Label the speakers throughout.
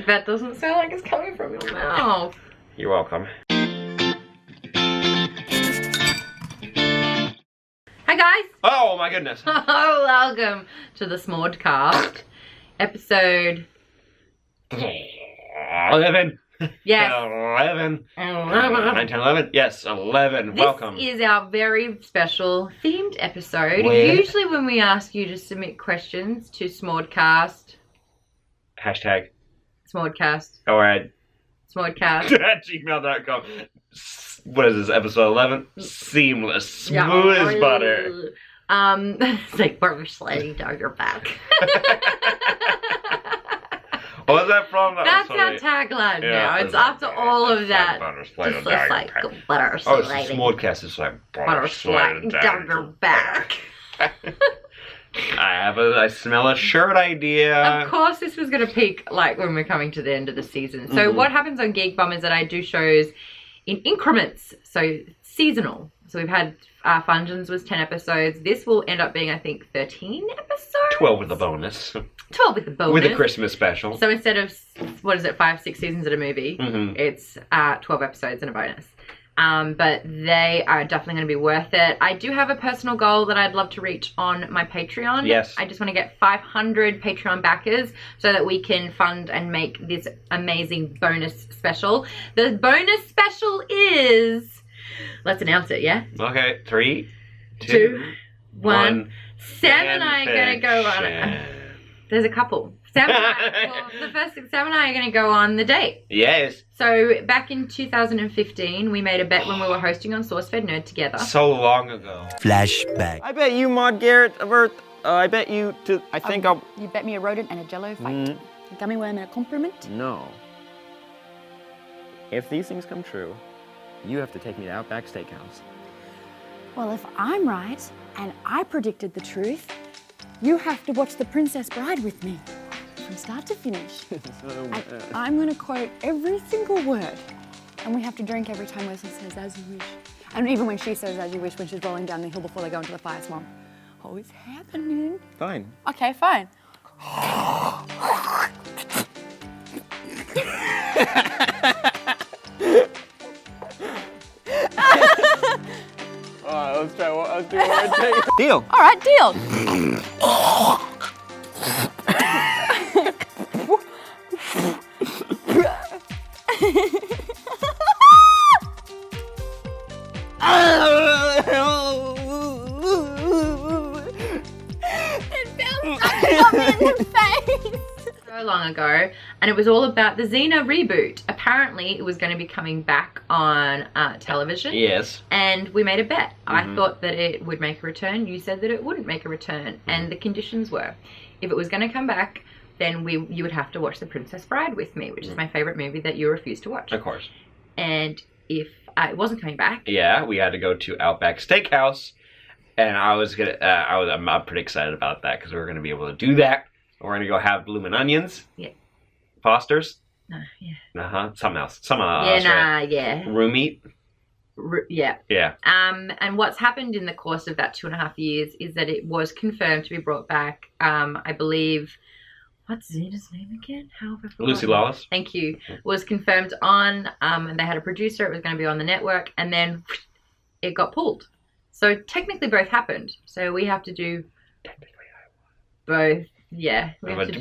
Speaker 1: That doesn't sound like it's coming from your mouth.
Speaker 2: You're welcome.
Speaker 1: Hi guys!
Speaker 2: Oh my goodness!
Speaker 1: Oh, welcome to the Smaudecast, episode
Speaker 2: 11.
Speaker 1: Yes.
Speaker 2: 11. 9, 10, 11. Yes, 11. Welcome.
Speaker 1: This is our very special themed episode.
Speaker 2: With-
Speaker 1: Usually when we ask you to submit questions to Smaudecast,
Speaker 2: Hashtag.
Speaker 1: Smaudecast,
Speaker 2: Alright.
Speaker 1: Smaudecast.
Speaker 2: At gmail.com. What is this, episode 11? Seamless. Smooth as butter.
Speaker 1: It's like butter sliding down your back.
Speaker 2: What was that from?
Speaker 1: That's our tagline now. It's after all of that. Just looks like butter
Speaker 2: Oh, it's the
Speaker 1: sliding.
Speaker 2: Smaudecast. It's like
Speaker 1: Butter sliding down your back.
Speaker 2: I smell a shirt idea.
Speaker 1: Of course this was going to peak like when we're coming to the end of the season. So what happens on Geek Bomb is that I do shows in increments. So seasonal. So we've had Fungens was 10 episodes. This will end up being, I think, 13 episodes?
Speaker 2: 12 with the bonus.
Speaker 1: 12 with the bonus.
Speaker 2: With the Christmas special.
Speaker 1: So instead of, 5, 6 seasons of a movie, it's 12 episodes and a bonus. But they are definitely going to be worth it. I do have a personal goal that I'd love to reach on my Patreon.
Speaker 2: Yes.
Speaker 1: I just want to get 500 Patreon backers so that we can fund and make this amazing bonus special. The bonus special is... Let's announce it, yeah?
Speaker 2: Okay, 3, 2,
Speaker 1: 2, 1.
Speaker 2: 1.
Speaker 1: Sam and I are going to go on... There's a couple. Sam and I are going to go on the date.
Speaker 2: Yes.
Speaker 1: So back in 2015, we made a bet when we were hosting on SourceFedNERD together.
Speaker 2: So long ago.
Speaker 3: Flashback. I bet you, Maude Garrett of Earth. I bet you to. I think I'll.
Speaker 4: You bet me a rodent and a jello fight. A gummy worm and a compliment?
Speaker 3: No. If these things come true, you have to take me to Outback Steakhouse.
Speaker 4: Well, if I'm right and I predicted the truth, you have to watch The Princess Bride with me from start to finish. And I'm going to quote every single word. And we have to drink every time Wesley says, "As you wish." And even when she says, "As you wish," when she's rolling down the hill before they go into the fire swamp. Oh, it's happening.
Speaker 3: Fine.
Speaker 4: Okay, fine.
Speaker 3: Let's try one. Let's do one more take. Deal.
Speaker 4: All right, deal. It feels like it got me in the face.
Speaker 1: So long ago, and it was all about the Xena reboot. Apparently, it was going to be coming back on television.
Speaker 2: Yes.
Speaker 1: And we made a bet. I thought that it would make a return. You said that it wouldn't make a return. And the conditions were, if it was going to come back, then you would have to watch The Princess Bride with me, which is my favorite movie that you refused to watch.
Speaker 2: Of course.
Speaker 1: And if it wasn't coming back,
Speaker 2: Yeah, we had to go to Outback Steakhouse, and I'm pretty excited about that because we're gonna be able to do that. We're gonna go have bloomin' onions.
Speaker 1: Yeah.
Speaker 2: Foster's.
Speaker 1: yeah.
Speaker 2: Something else. Something else.
Speaker 1: Yeah,
Speaker 2: Right?
Speaker 1: yeah.
Speaker 2: Room meat.
Speaker 1: Yeah.
Speaker 2: Yeah.
Speaker 1: And what's happened in the course of that 2.5 years is that it was confirmed to be brought back. I believe, what's Xena's name again? How have I forgotten?
Speaker 2: Lucy Lawless.
Speaker 1: Thank you. Was confirmed on, and they had a producer. It was going to be on the network, and then it got pulled. So technically both happened. So we have to do both. Yeah.
Speaker 2: We're gonna do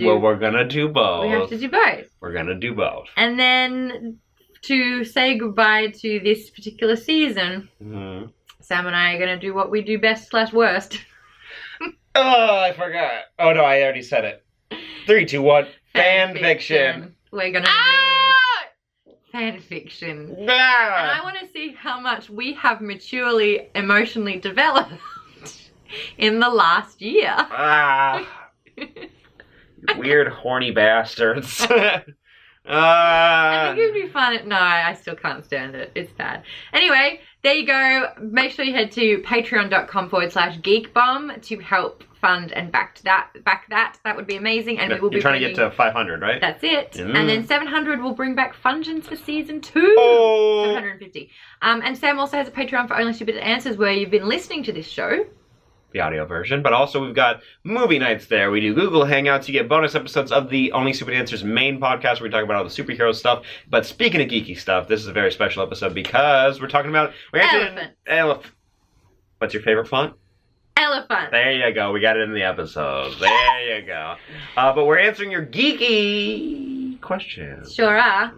Speaker 2: both.
Speaker 1: We have to do both.
Speaker 2: We're gonna do both.
Speaker 1: And then to say goodbye to this particular season, Sam and I are going to do what we do best / worst.
Speaker 2: Oh, I forgot. Oh no, I already said it. 3, 2, 1. Fan fiction.
Speaker 1: We're going to do fan fiction. And I want to see how much we have maturely, emotionally developed in the last year.
Speaker 2: Weird, horny bastards.
Speaker 1: I think it would be fun. No, I still can't stand it. It's bad. Anyway, there you go. Make sure you head to patreon.com/geekbomb to help fund and back that. That would be amazing. And we will be
Speaker 2: trying to get to 500, right?
Speaker 1: That's it. And then 700 will bring back Fungens for season 2.
Speaker 2: Oh.
Speaker 1: 750. And Sam also has a Patreon for Only Stupid Answers where you've been listening to this show.
Speaker 2: the audio version, but also we've got movie nights there. We do Google Hangouts. You get bonus episodes of the Only Stupid Answers main podcast where we talk about all the superhero stuff. But speaking of geeky stuff, this is a very special episode because we're talking about... Elephant. What's your favorite font?
Speaker 1: Elephant.
Speaker 2: There you go. We got it in the episode. There you go. But we're answering your geeky questions.
Speaker 1: Sure are.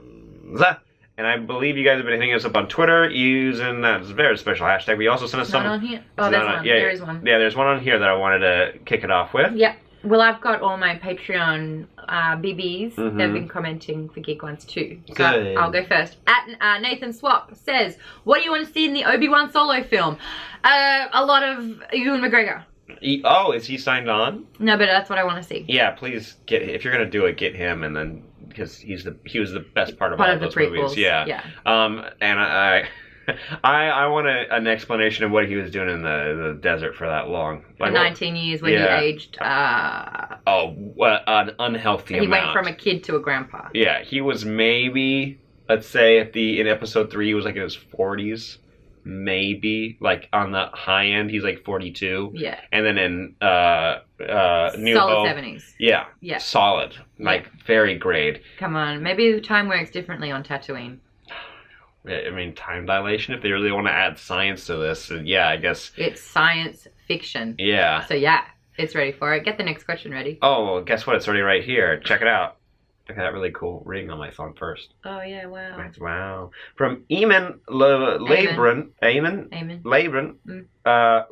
Speaker 2: And I believe you guys have been hitting us up on Twitter using that very special hashtag. We also sent us some...
Speaker 1: Not on here. Oh, there's one.
Speaker 2: Yeah,
Speaker 1: there is one.
Speaker 2: Yeah, there's one on here that I wanted to kick it off with.
Speaker 1: Yep. Well, I've got all my Patreon BBs. They've been commenting for geek ones too. So
Speaker 2: Good.
Speaker 1: I'll go first. At Nathan Swap says, what do you want to see in the Obi-Wan Solo film? A lot of Ewan McGregor.
Speaker 2: Is he signed on?
Speaker 1: No, but that's what I want to see.
Speaker 2: Yeah, please if you're gonna do it, get him, and then because he was the best part of all of those movies. Yeah. And I want an explanation of what he was doing in the desert for that long.
Speaker 1: For 19 years when he aged.
Speaker 2: An unhealthy amount.
Speaker 1: He went from a kid to a grandpa.
Speaker 2: Yeah, he was maybe, let's say in episode 3 he was like in his 40s. Maybe like on the high end he's like 42.
Speaker 1: Yeah.
Speaker 2: And then in New Hope,
Speaker 1: solid 70s.
Speaker 2: Yeah.
Speaker 1: Yeah.
Speaker 2: Solid. Like very great.
Speaker 1: Come on, maybe time works differently on Tatooine.
Speaker 2: I mean, time dilation. If they really want to add science to this, yeah, I guess
Speaker 1: it's science fiction.
Speaker 2: Yeah.
Speaker 1: So yeah, it's ready for it. Get the next question ready.
Speaker 2: Oh, well, guess what? It's already right here. Check it out. Look at that really cool ring on my phone first.
Speaker 1: Oh, yeah, wow.
Speaker 2: Wow. From Eamon Labron.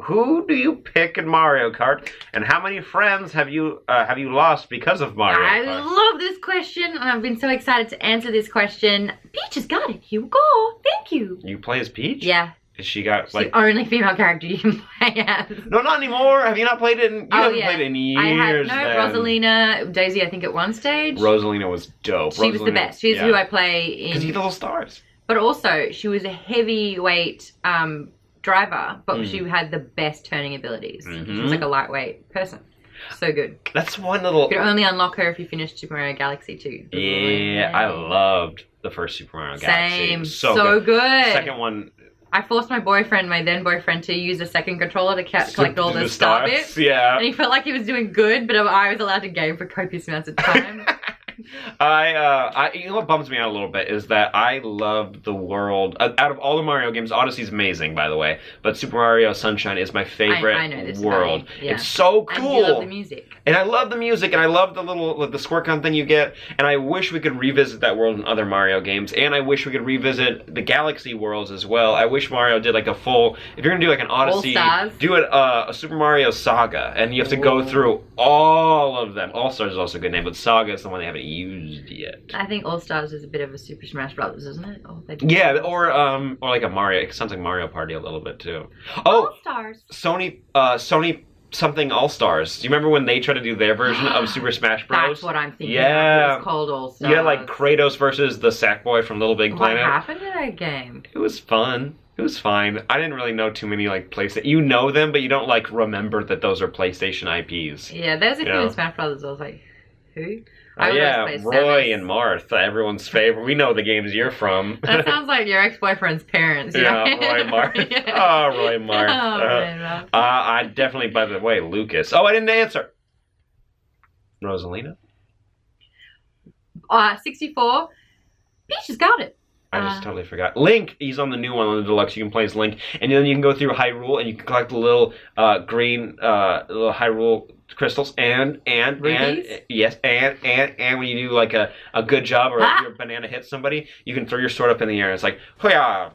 Speaker 2: Who do you pick in Mario Kart? And how many friends have you lost because of Mario Kart?
Speaker 1: I love this question, and I've been so excited to answer this question. Peach has got it. Here we go. Thank you.
Speaker 2: You play as Peach?
Speaker 1: Yeah.
Speaker 2: She got like
Speaker 1: the only female character you can play as.
Speaker 2: No, not anymore. Have you not played it? You haven't played it in years.
Speaker 1: Rosalina, Daisy. I think at one stage.
Speaker 2: Rosalina was dope.
Speaker 1: She was the best. She's who I play in.
Speaker 2: Because you get the little stars.
Speaker 1: But also, she was a heavyweight driver, but she had the best turning abilities. She was like a lightweight person. So good.
Speaker 2: That's one little.
Speaker 1: You could only unlock her if you finished Super Mario Galaxy 2.
Speaker 2: Yeah, I loved the first Super Mario Galaxy.
Speaker 1: Same. So good.
Speaker 2: Second one.
Speaker 1: I forced my then boyfriend, to use a second controller to collect all the star bits.
Speaker 2: Yeah.
Speaker 1: And he felt like he was doing good, but I was allowed to game for copious amounts of time.
Speaker 2: You know what bums me out a little bit is that I loved the world. Out of all the Mario games, Odyssey's amazing, by the way, but Super Mario Sunshine is my favorite
Speaker 1: I know this
Speaker 2: world.
Speaker 1: Yeah.
Speaker 2: It's so cool.
Speaker 1: And you love the music.
Speaker 2: And I love the music, and I love the squirt gun thing you get, and I wish we could revisit that world in other Mario games, and I wish we could revisit the Galaxy worlds as well. I wish Mario did like a full, if you're gonna do like an Odyssey, do it a Super Mario Saga, and you have to go through all of them. All Stars is also a good name, but Saga is the one they haven't used yet.
Speaker 1: I think All Stars is a bit of a Super Smash Brothers, isn't it?
Speaker 2: Yeah, or like a Mario. It sounds like Mario Party a little bit too.
Speaker 1: All Stars.
Speaker 2: Sony something All Stars. Do you remember when they tried to do their version of Super Smash Bros?
Speaker 1: That's what I'm thinking.
Speaker 2: Yeah,
Speaker 1: it was called All Stars.
Speaker 2: Yeah, like Kratos versus the Sackboy from Little Big Planet.
Speaker 1: What happened to that game?
Speaker 2: It was fun. It was fine. I didn't really know too many like PlayStation. You know them, but you don't like remember that those are PlayStation IPs.
Speaker 1: Yeah, there's a few in Smash Brothers. I was like, who?
Speaker 2: Roy and Martha, everyone's favorite. We know the games you're from.
Speaker 1: That sounds like your ex-boyfriend's parents.
Speaker 2: Yeah, Roy Martha. Oh, Roy Martha.
Speaker 1: Roy Martha.
Speaker 2: I definitely, by the way, Lucas. Oh, I didn't answer. Rosalina?
Speaker 1: 64. Peach has got it.
Speaker 2: I just totally forgot. Link, he's on the new one on the deluxe. You can play as Link, and then you can go through Hyrule, and you can collect the little green little Hyrule crystals, and when you do like a good job or your banana hits somebody, you can throw your sword up in the air. And it's like, hoya,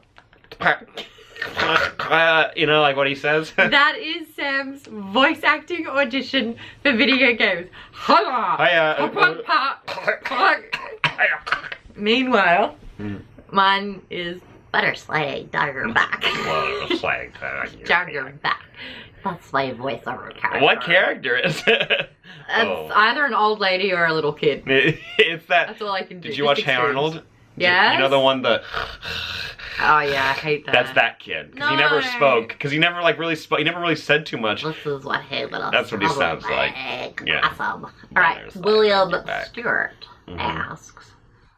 Speaker 2: you know, like what he says.
Speaker 1: That is Sam's voice acting audition for video games. Meanwhile, mine is butter sliding down your back. Down your back. That's my voiceover character.
Speaker 2: What character is it?
Speaker 1: It's either an old lady or a little kid.
Speaker 2: It's that.
Speaker 1: That's all I can do.
Speaker 2: Did you watch Hey Arnold?
Speaker 1: Yeah.
Speaker 2: You know the one that.
Speaker 1: Oh yeah, I hate that.
Speaker 2: That's that kid. Because he never spoke. Because he never like really spoke. He never really said too much.
Speaker 1: This is what he little.
Speaker 2: That's what he sounds like. Yeah.
Speaker 5: Awesome. All right. William Stewart asks,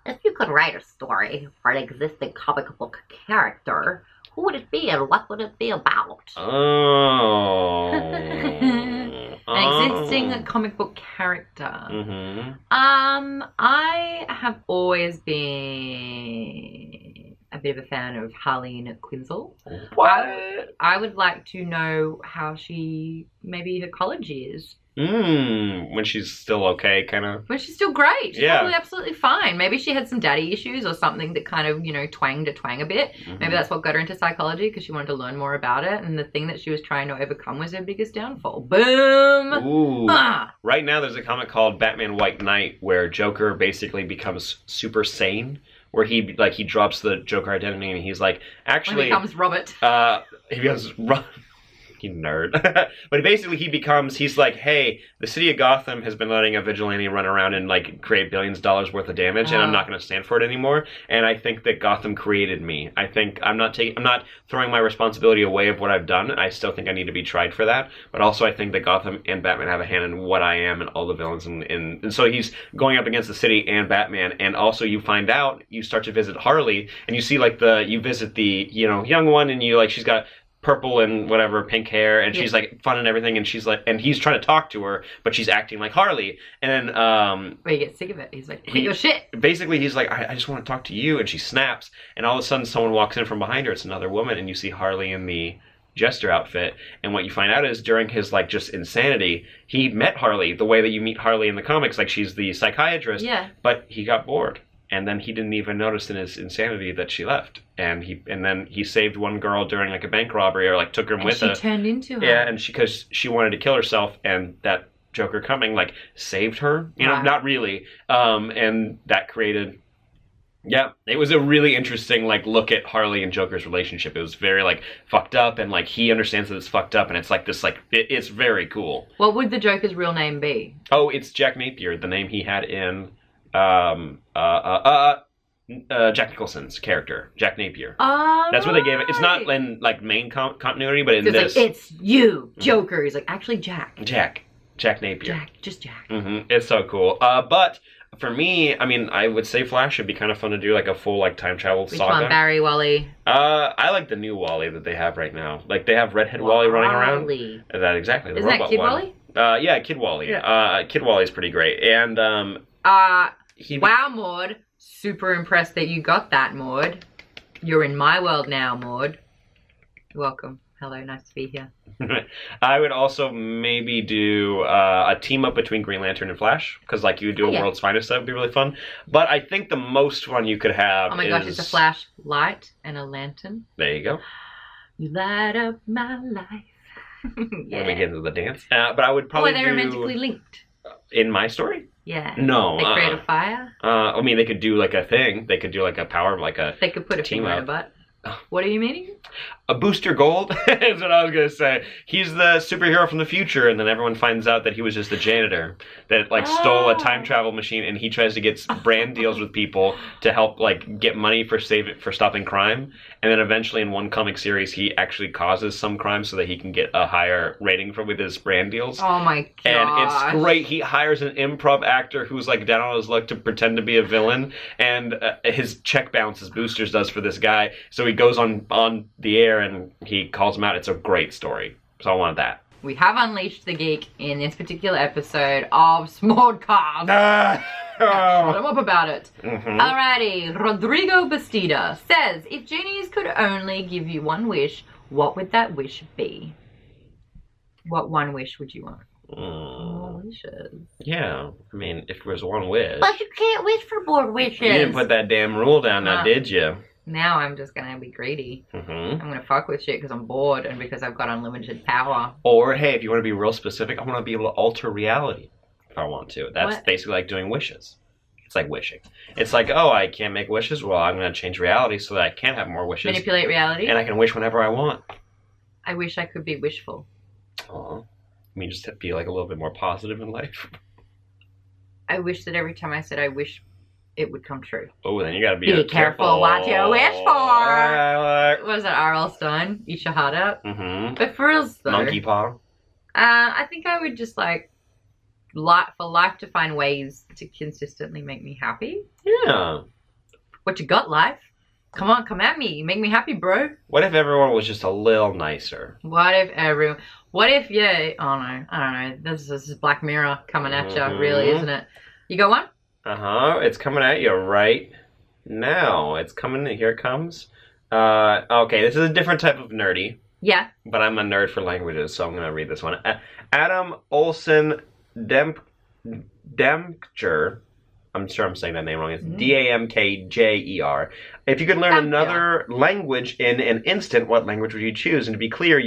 Speaker 5: if you could write a story for an existing comic book character, Who would it be and what would it be about?
Speaker 2: Oh.
Speaker 1: An existing comic book character.
Speaker 2: Mm-hmm.
Speaker 1: I have always been a bit of a fan of Harleen Quinzel.
Speaker 2: What?
Speaker 1: I would like to know how maybe her college years.
Speaker 2: When she's still okay, kind of.
Speaker 1: But she's still great. She's
Speaker 2: Yeah.
Speaker 1: probably absolutely fine. Maybe she had some daddy issues or something that kind of, twanged a twang a bit. Maybe that's what got her into psychology because she wanted to learn more about it. And the thing that she was trying to overcome was her biggest downfall. Boom!
Speaker 2: Ooh.
Speaker 1: Ah.
Speaker 2: Right now there's a comic called Batman White Knight where Joker basically becomes super sane. Where he drops the Joker identity and he's like, actually...
Speaker 1: He becomes Robert.
Speaker 2: He becomes... You nerd. But basically he's like, hey, the city of Gotham has been letting a vigilante run around and like create billions of dollars worth of damage, and I'm not going to stand for it anymore. And I think that Gotham created me. I think I'm not throwing my responsibility away of what I've done. I still think I need to be tried for that. But also I think that Gotham and Batman have a hand in what I am and all the villains. And so he's going up against the city and Batman. And also you find out, you start to visit Harley, and you see you visit the, young one, and she's got purple and whatever pink hair, and she's like fun and everything, and she's like, and he's trying to talk to her, but she's acting like Harley, and then
Speaker 1: he gets sick of it. He's like, quit your shit.
Speaker 2: Basically he's like, I just want to talk to you, and she snaps, and all of a sudden someone walks in from behind her. It's another woman, and you see Harley in the Jester outfit, and what you find out is during his like just insanity, he met Harley the way that you meet Harley in the comics, like she's the psychiatrist, but he got bored. And then he didn't even notice in his insanity that she left. And then he saved one girl during like a bank robbery, or like took her with her.
Speaker 1: She turned into her.
Speaker 2: Yeah, and because she wanted to kill herself, and that Joker coming like saved her. Not really. And that created. Yeah, it was a really interesting like look at Harley and Joker's relationship. It was very like fucked up, and like he understands that it's fucked up, and it's like this like it's very cool.
Speaker 1: What would the Joker's real name be?
Speaker 2: Oh, it's Jack Napier, the name he had in. Jack Nicholson's character, Jack Napier. That's what they gave it. It's not in like main continuity, but in this,
Speaker 1: like, it's you, Joker. He's like, actually, Jack Napier. Just Jack.
Speaker 2: It's so cool. But for me, I mean, I would say Flash would be kind of fun to do, like a full like time travel saga.
Speaker 1: Which one, Barry, Wally?
Speaker 2: I like the new Wally that they have right now. Like they have Redhead Wally running around. That exactly. The
Speaker 1: Isn't
Speaker 2: robot
Speaker 1: that Kid
Speaker 2: one.
Speaker 1: Wally?
Speaker 2: Yeah, Kid Wally. Yeah. Kid Wally's pretty great, and
Speaker 1: wow, Maude. Super impressed that you got that, Maude. You're in my world now, Maude. Welcome. Hello, nice to be here.
Speaker 2: I would also maybe do a team up between Green Lantern and Flash, because like you do a World's Finest, that would be really fun. But I think the most fun you could have.
Speaker 1: Oh my gosh, it's a Flash light and a lantern.
Speaker 2: There you go.
Speaker 1: You light up my life.
Speaker 2: When we get into the dance. But I would probably
Speaker 1: are they romantically linked?
Speaker 2: In my story?
Speaker 1: Yeah.
Speaker 2: No.
Speaker 1: They create a fire?
Speaker 2: I mean, they could do like a thing. They could do like a power, like a
Speaker 1: They could put a
Speaker 2: team
Speaker 1: finger in
Speaker 2: up.
Speaker 1: a butt. What are you meaning?
Speaker 2: A Booster Gold is what I was going to say. He's the superhero from the future, and then everyone finds out that he was just a janitor that like stole a time travel machine, and he tries to get brand deals with people to help like get money for stopping crime. And then eventually in one comic series, he actually causes some crime so that he can get a higher rating with his brand deals.
Speaker 1: Oh my god!
Speaker 2: And it's great. He hires an improv actor who's like down on his luck to pretend to be a villain, and his check bounces Boosters does for this guy. So he goes on the air and he calls him out. It's a great story. So I wanted that.
Speaker 1: We have unleashed the geek in this particular episode of Smaudecast. Shut him up about it. Alrighty, Rodrigo Bastida says, if genies could only give you one wish, what would that wish be? What one wish would you want? More wishes.
Speaker 2: Yeah, I mean, if there was one wish.
Speaker 5: But you can't wish for more wishes.
Speaker 2: You didn't put that damn rule down now, did you?
Speaker 1: Now I'm just gonna be greedy. I'm gonna fuck with shit because I'm bored and because I've got unlimited power.
Speaker 2: Or, hey, if you want to be real specific, I want to be able to alter reality if I want to. That's basically like doing wishes. It's like wishing. It's like, oh, I can't make wishes? Well, I'm going to change reality so that I can have more wishes.
Speaker 1: Manipulate reality?
Speaker 2: And I can wish whenever I want.
Speaker 1: I wish I could be wishful.
Speaker 2: Aw. I mean, just to be like a little bit more positive in life.
Speaker 1: I wish that every time I said I wish, it would come true.
Speaker 2: Oh, then you gotta be
Speaker 1: careful what you wish for. What is that, R.L. Stein? Eat your heart out? But for real though.
Speaker 2: Monkey paw.
Speaker 1: I think I would just like, for life to find ways to consistently make me happy.
Speaker 2: Yeah.
Speaker 1: What you got, life? Come on, come at me. You make me happy, bro.
Speaker 2: What if everyone was just a little nicer?
Speaker 1: What if, yeah, oh no, I don't know. This is Black Mirror coming at you, really, isn't it? You got one?
Speaker 2: It's coming at you right now. It's coming, here it comes. Okay, this is a different type of nerdy.
Speaker 1: Yeah.
Speaker 2: But I'm a nerd for languages, so I'm going to read this one. Adam Olsen Demkjer. I'm sure I'm saying that name wrong. It's Damkjer. If you could learn another language in an instant, what language would you choose? And to be clear,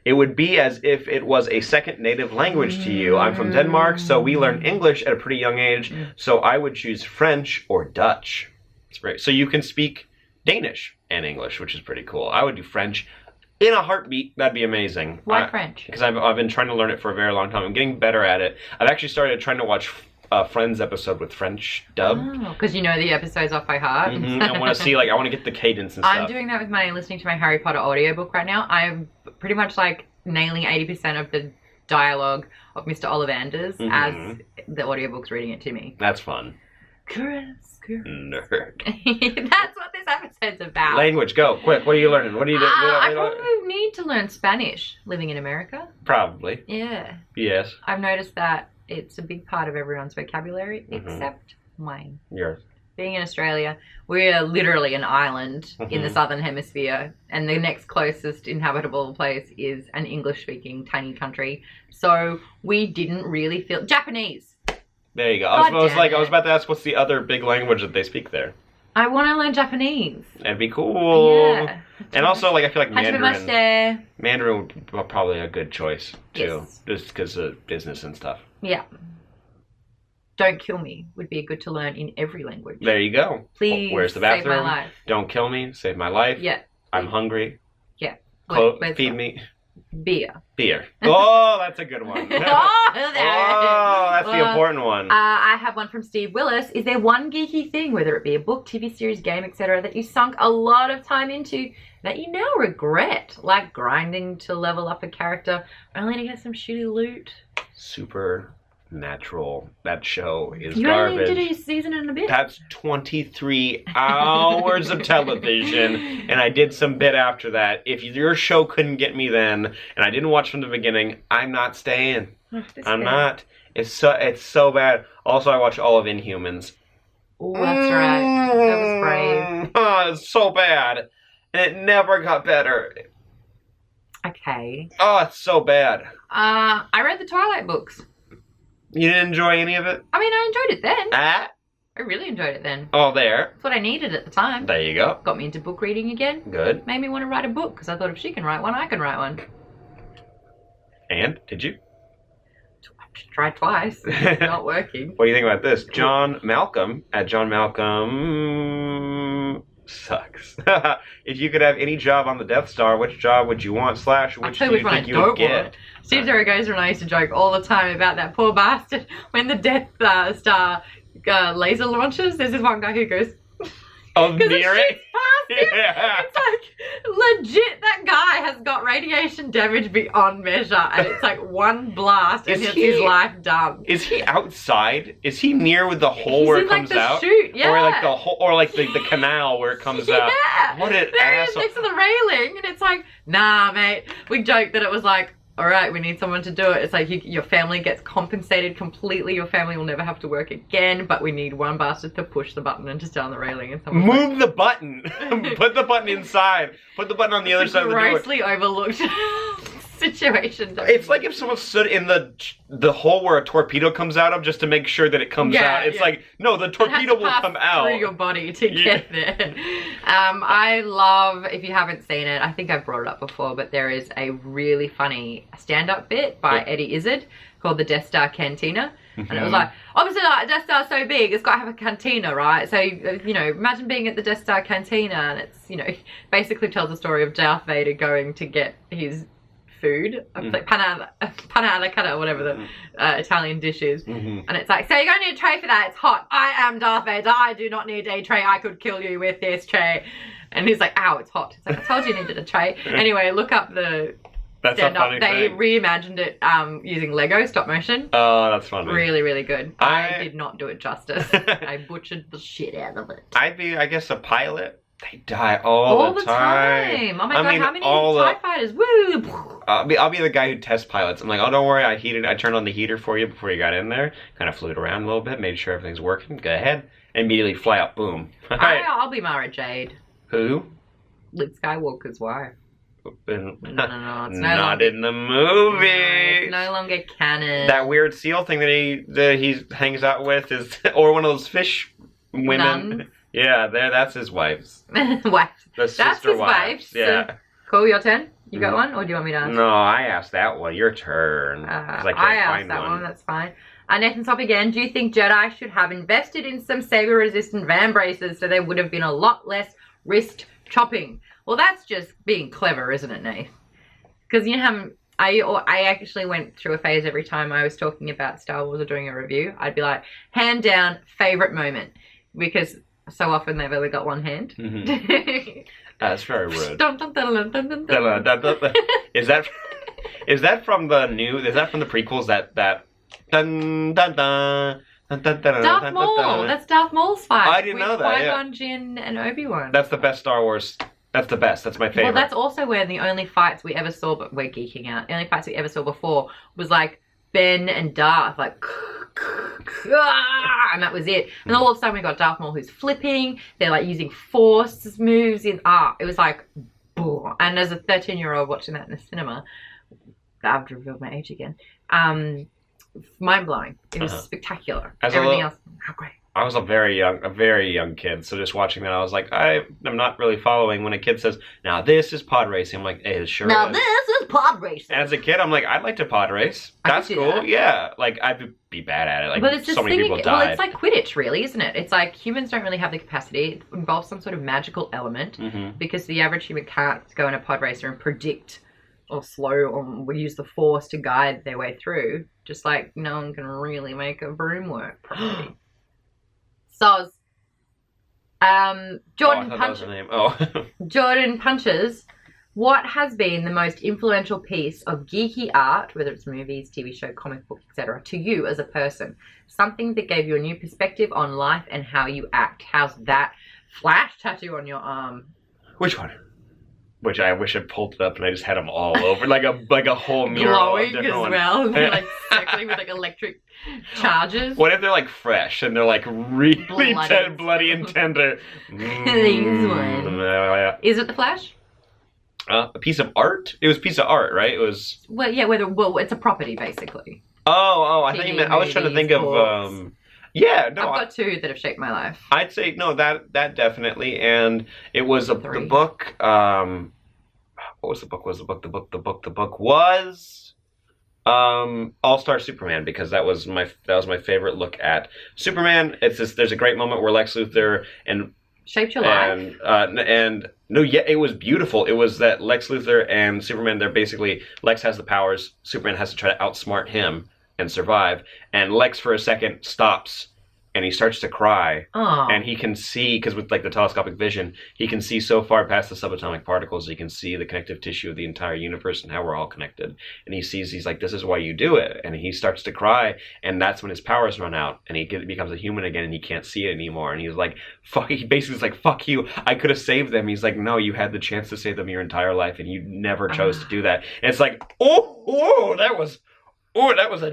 Speaker 2: it would be as if it was a second native language to you. I'm from Denmark, so we learned English at a pretty young age, so I would choose French or Dutch. It's great. So you can speak Danish and English, which is pretty cool. I would do French in a heartbeat. That'd be amazing.
Speaker 1: Why French?
Speaker 2: Because I've been trying to learn it for a very long time. I'm getting better at it. I've actually started trying to watch Friends episode with French dub.
Speaker 1: Oh, because you know the episodes off by heart.
Speaker 2: I want to see, I want to get the cadence and stuff.
Speaker 1: I'm doing that with listening to my Harry Potter audiobook right now. I'm pretty much nailing 80% of the dialogue of Mr. Ollivanders as the audiobook's reading it to me.
Speaker 2: That's fun.
Speaker 1: Nerd. That's what this episode's about.
Speaker 2: Language, go, quick. What are you learning? What are you doing?
Speaker 1: I probably need to learn Spanish living in America.
Speaker 2: Probably.
Speaker 1: Yeah.
Speaker 2: Yes.
Speaker 1: I've noticed that it's a big part of everyone's vocabulary, except mine.
Speaker 2: Yours.
Speaker 1: Being in Australia, we're literally an island in the southern hemisphere, and the next closest inhabitable place is an English-speaking tiny country. So we didn't really feel Japanese.
Speaker 2: There you go. I was about to ask, what's the other big language that they speak there?
Speaker 1: I want to learn Japanese.
Speaker 2: That'd be cool.
Speaker 1: Yeah.
Speaker 2: And also, I feel like Mandarin would be probably a good choice too, just because of business and stuff.
Speaker 1: Yeah. Don't kill me would be good to learn in every language.
Speaker 2: There you go.
Speaker 1: Please.
Speaker 2: Where's the bathroom?
Speaker 1: Save my life.
Speaker 2: Don't kill me. Save my life.
Speaker 1: Yeah.
Speaker 2: I'm hungry.
Speaker 1: Yeah.
Speaker 2: Feed me.
Speaker 1: Beer.
Speaker 2: Oh, that's a good one. That's the important one.
Speaker 1: I have one from Steve Willis. Is there one geeky thing, whether it be a book, TV series, game, etc., that you sunk a lot of time into that you now regret? Like grinding to level up a character only to get some shitty loot?
Speaker 2: Supernatural. That show is
Speaker 1: you
Speaker 2: garbage.
Speaker 1: You only did a season and a bit.
Speaker 2: That's 23 hours of television, and I did some bit after that. If your show couldn't get me then, and I didn't watch from the beginning, I'm not staying. I'm not. It's so bad. Also, I watched all of Inhumans.
Speaker 1: Oh, that's right. That was brave.
Speaker 2: Oh, it's so bad. And it never got better.
Speaker 1: Okay.
Speaker 2: Oh, it's so bad.
Speaker 1: I read the Twilight books.
Speaker 2: You didn't enjoy any of it?
Speaker 1: I mean, I enjoyed it then.
Speaker 2: I
Speaker 1: really enjoyed it then.
Speaker 2: Oh, there.
Speaker 1: That's what I needed at the time.
Speaker 2: There you go.
Speaker 1: Got me into book reading again.
Speaker 2: Good.
Speaker 1: Made me want to write a book, because I thought if she can write one, I can write one.
Speaker 2: And? Did you?
Speaker 1: Tried twice. It's not working.
Speaker 2: What do you think about this? John Malcolm at John Malcolm sucks. If you could have any job on the Death Star, which job would you want? / which do you think you would get?
Speaker 1: Steve Zaragoza and I used to joke all the time about that poor bastard when the Death Star laser launches. There's this one guy who goes,
Speaker 2: near it?
Speaker 1: Yeah. It's legit, that guy has got radiation damage beyond measure, and it's one blast and it's his life done.
Speaker 2: Is he outside? Is he near with the hole where it comes out?
Speaker 1: Chute, yeah.
Speaker 2: Or the hole, or the canal where it comes out? What an asshole.
Speaker 1: Next to the railing, and it's nah, mate. We joked that it was all right, we need someone to do it. It's your family gets compensated completely. Your family will never have to work again, but we need one bastard to push the button and to stay on the railing. And
Speaker 2: move the button. Put the button inside. Put the button on the other side of the door.
Speaker 1: Grossly overlooked situation.
Speaker 2: It's like if someone stood in the hole where a torpedo comes out of just to make sure that it comes out. It's no, the torpedo will come out
Speaker 1: through your body to get there. I love, if you haven't seen it, I think I've brought it up before, but there is a really funny stand-up bit by Eddie Izzard called the Death Star Cantina. And it was obviously Death Star's so big, it's got to have a cantina, right? So, imagine being at the Death Star cantina, and it's, basically tells the story of Darth Vader going to get his food, like panna cotta or whatever the Italian dish is. And it's so you're going to need a tray for that. It's hot. I am Darth Vader. I do not need a tray. I could kill you with this tray. And he's ow, it's hot. It's I told you needed a tray. Anyway, look up the stand-up. They reimagined it using Lego stop motion.
Speaker 2: Oh, that's funny.
Speaker 1: Really, really good. I did not do it justice. I butchered the shit out of it.
Speaker 2: I'd be, I guess, a pilot. They die all the time.
Speaker 1: Oh my god, how many TIE fighters? Woo!
Speaker 2: I'll be the guy who tests pilots. I'm like, oh, don't worry, I turned on the heater for you before you got in there. Kind of flew it around a little bit, made sure everything's working. Go ahead. And immediately fly out. Boom.
Speaker 1: I'll be Mara Jade.
Speaker 2: Who?
Speaker 1: Luke Skywalker's wife.
Speaker 2: No,
Speaker 1: It's
Speaker 2: not in the movie.
Speaker 1: It's no longer canon.
Speaker 2: That weird seal thing that he hangs out with is, or one of those fish women.
Speaker 1: Nuns.
Speaker 2: Yeah, that's his wife's.
Speaker 1: Wife.
Speaker 2: That's
Speaker 1: his
Speaker 2: wives.
Speaker 1: wife's.
Speaker 2: Yeah.
Speaker 1: Cool, your turn? You got one, or do you want me to ask?
Speaker 2: No, I asked that one. Your turn. Because I can't
Speaker 1: asked
Speaker 2: find
Speaker 1: that
Speaker 2: one.
Speaker 1: one. That's fine. Nathan's top again. Do you think Jedi should have invested in some saber-resistant van braces so there would have been a lot less wrist chopping? Well, that's just being clever, isn't it, Nate? Because you know how I actually went through a phase every time I was talking about Star Wars or doing a review. I'd be like, hand down, favorite moment. Because so often they've only got one hand.
Speaker 2: Mm-hmm. That's very rude. Is that from the new? Is that from the prequels? That dun dun dun.
Speaker 1: Darth Maul. That's Darth Maul's fight.
Speaker 2: I didn't know that.
Speaker 1: Qui-Gon Jinn and Obi-Wan.
Speaker 2: That's the best Star Wars. That's the best. That's my favorite.
Speaker 1: Well, that's also where the only fights we ever saw, but we're geeking out. The only fights we ever saw before was like Ben and Darth, like, and that was it. And all of a sudden we got Darth Maul who's flipping. They're like using force moves in. It was like, boom. And as a 13-year-old watching that in the cinema, I've revealed my age again. Mind blowing. It was spectacular. Everything else, how great.
Speaker 2: I was a very young kid, so just watching that, I was like, I'm not really following. When a kid says, "Now this is pod racing," I'm like, "Hey, it sure
Speaker 5: Now
Speaker 2: is."
Speaker 5: this is pod racing.
Speaker 2: As a kid, I'm like, I'd like to pod race.
Speaker 1: I could
Speaker 2: That's
Speaker 1: do
Speaker 2: cool.
Speaker 1: that.
Speaker 2: Yeah, like I'd be bad at it. Like,
Speaker 1: But it's this
Speaker 2: so many
Speaker 1: thing,
Speaker 2: people
Speaker 1: well,
Speaker 2: died.
Speaker 1: it's like Quidditch, really, isn't it? It's like humans don't really have the capacity. It involves some sort of magical element because the average human can't go in a pod racer and predict or slow or use the force to guide their way through. Just like no one can really make a broom work properly. Soz. Jordan
Speaker 2: that was her name. Oh.
Speaker 1: Jordan Punches. What has been the most influential piece of geeky art, whether it's movies, TV show, comic book, etc., to you as a person? Something that gave you a new perspective on life and how you act. How's that flash tattoo on your arm?
Speaker 2: Which one? Which I wish I pulled it up and I just had them all over, like a whole mural.
Speaker 1: Glowing as well, like circling with like electric charges.
Speaker 2: What if they're like fresh and they're like really
Speaker 1: Bloody.
Speaker 2: bloody and tender?
Speaker 1: These ones. Is it the Flash?
Speaker 2: A piece of art? It was a piece of art, right? It was.
Speaker 1: Well, yeah. It's a property basically.
Speaker 2: Oh! I thought you meant. I was trying to think of. Yeah, no.
Speaker 1: I've got two that have shaped my life.
Speaker 2: I'd say no. That definitely, and it was the book. What was the book? The book was All-Star Superman, because that was my favorite look at Superman. It's this. There's a great moment where Lex Luthor and
Speaker 1: shaped your life.
Speaker 2: And no, yeah, it was beautiful. It was that Lex Luthor and Superman. They're basically Lex has the powers. Superman has to try to outsmart him and survive. And Lex, for a second, stops and he starts to cry.
Speaker 1: Oh.
Speaker 2: And he can see, because with like the telescopic vision, he can see so far past the subatomic particles, he can see the connective tissue of the entire universe and how we're all connected. And he's like, this is why you do it. And he starts to cry, and that's when his powers run out, and he becomes a human again, and he can't see it anymore. And he's like, fuck, he basically is like, fuck you, I could have saved them. He's like, no, you had the chance to save them your entire life, and you never chose to do that. And it's like, that was a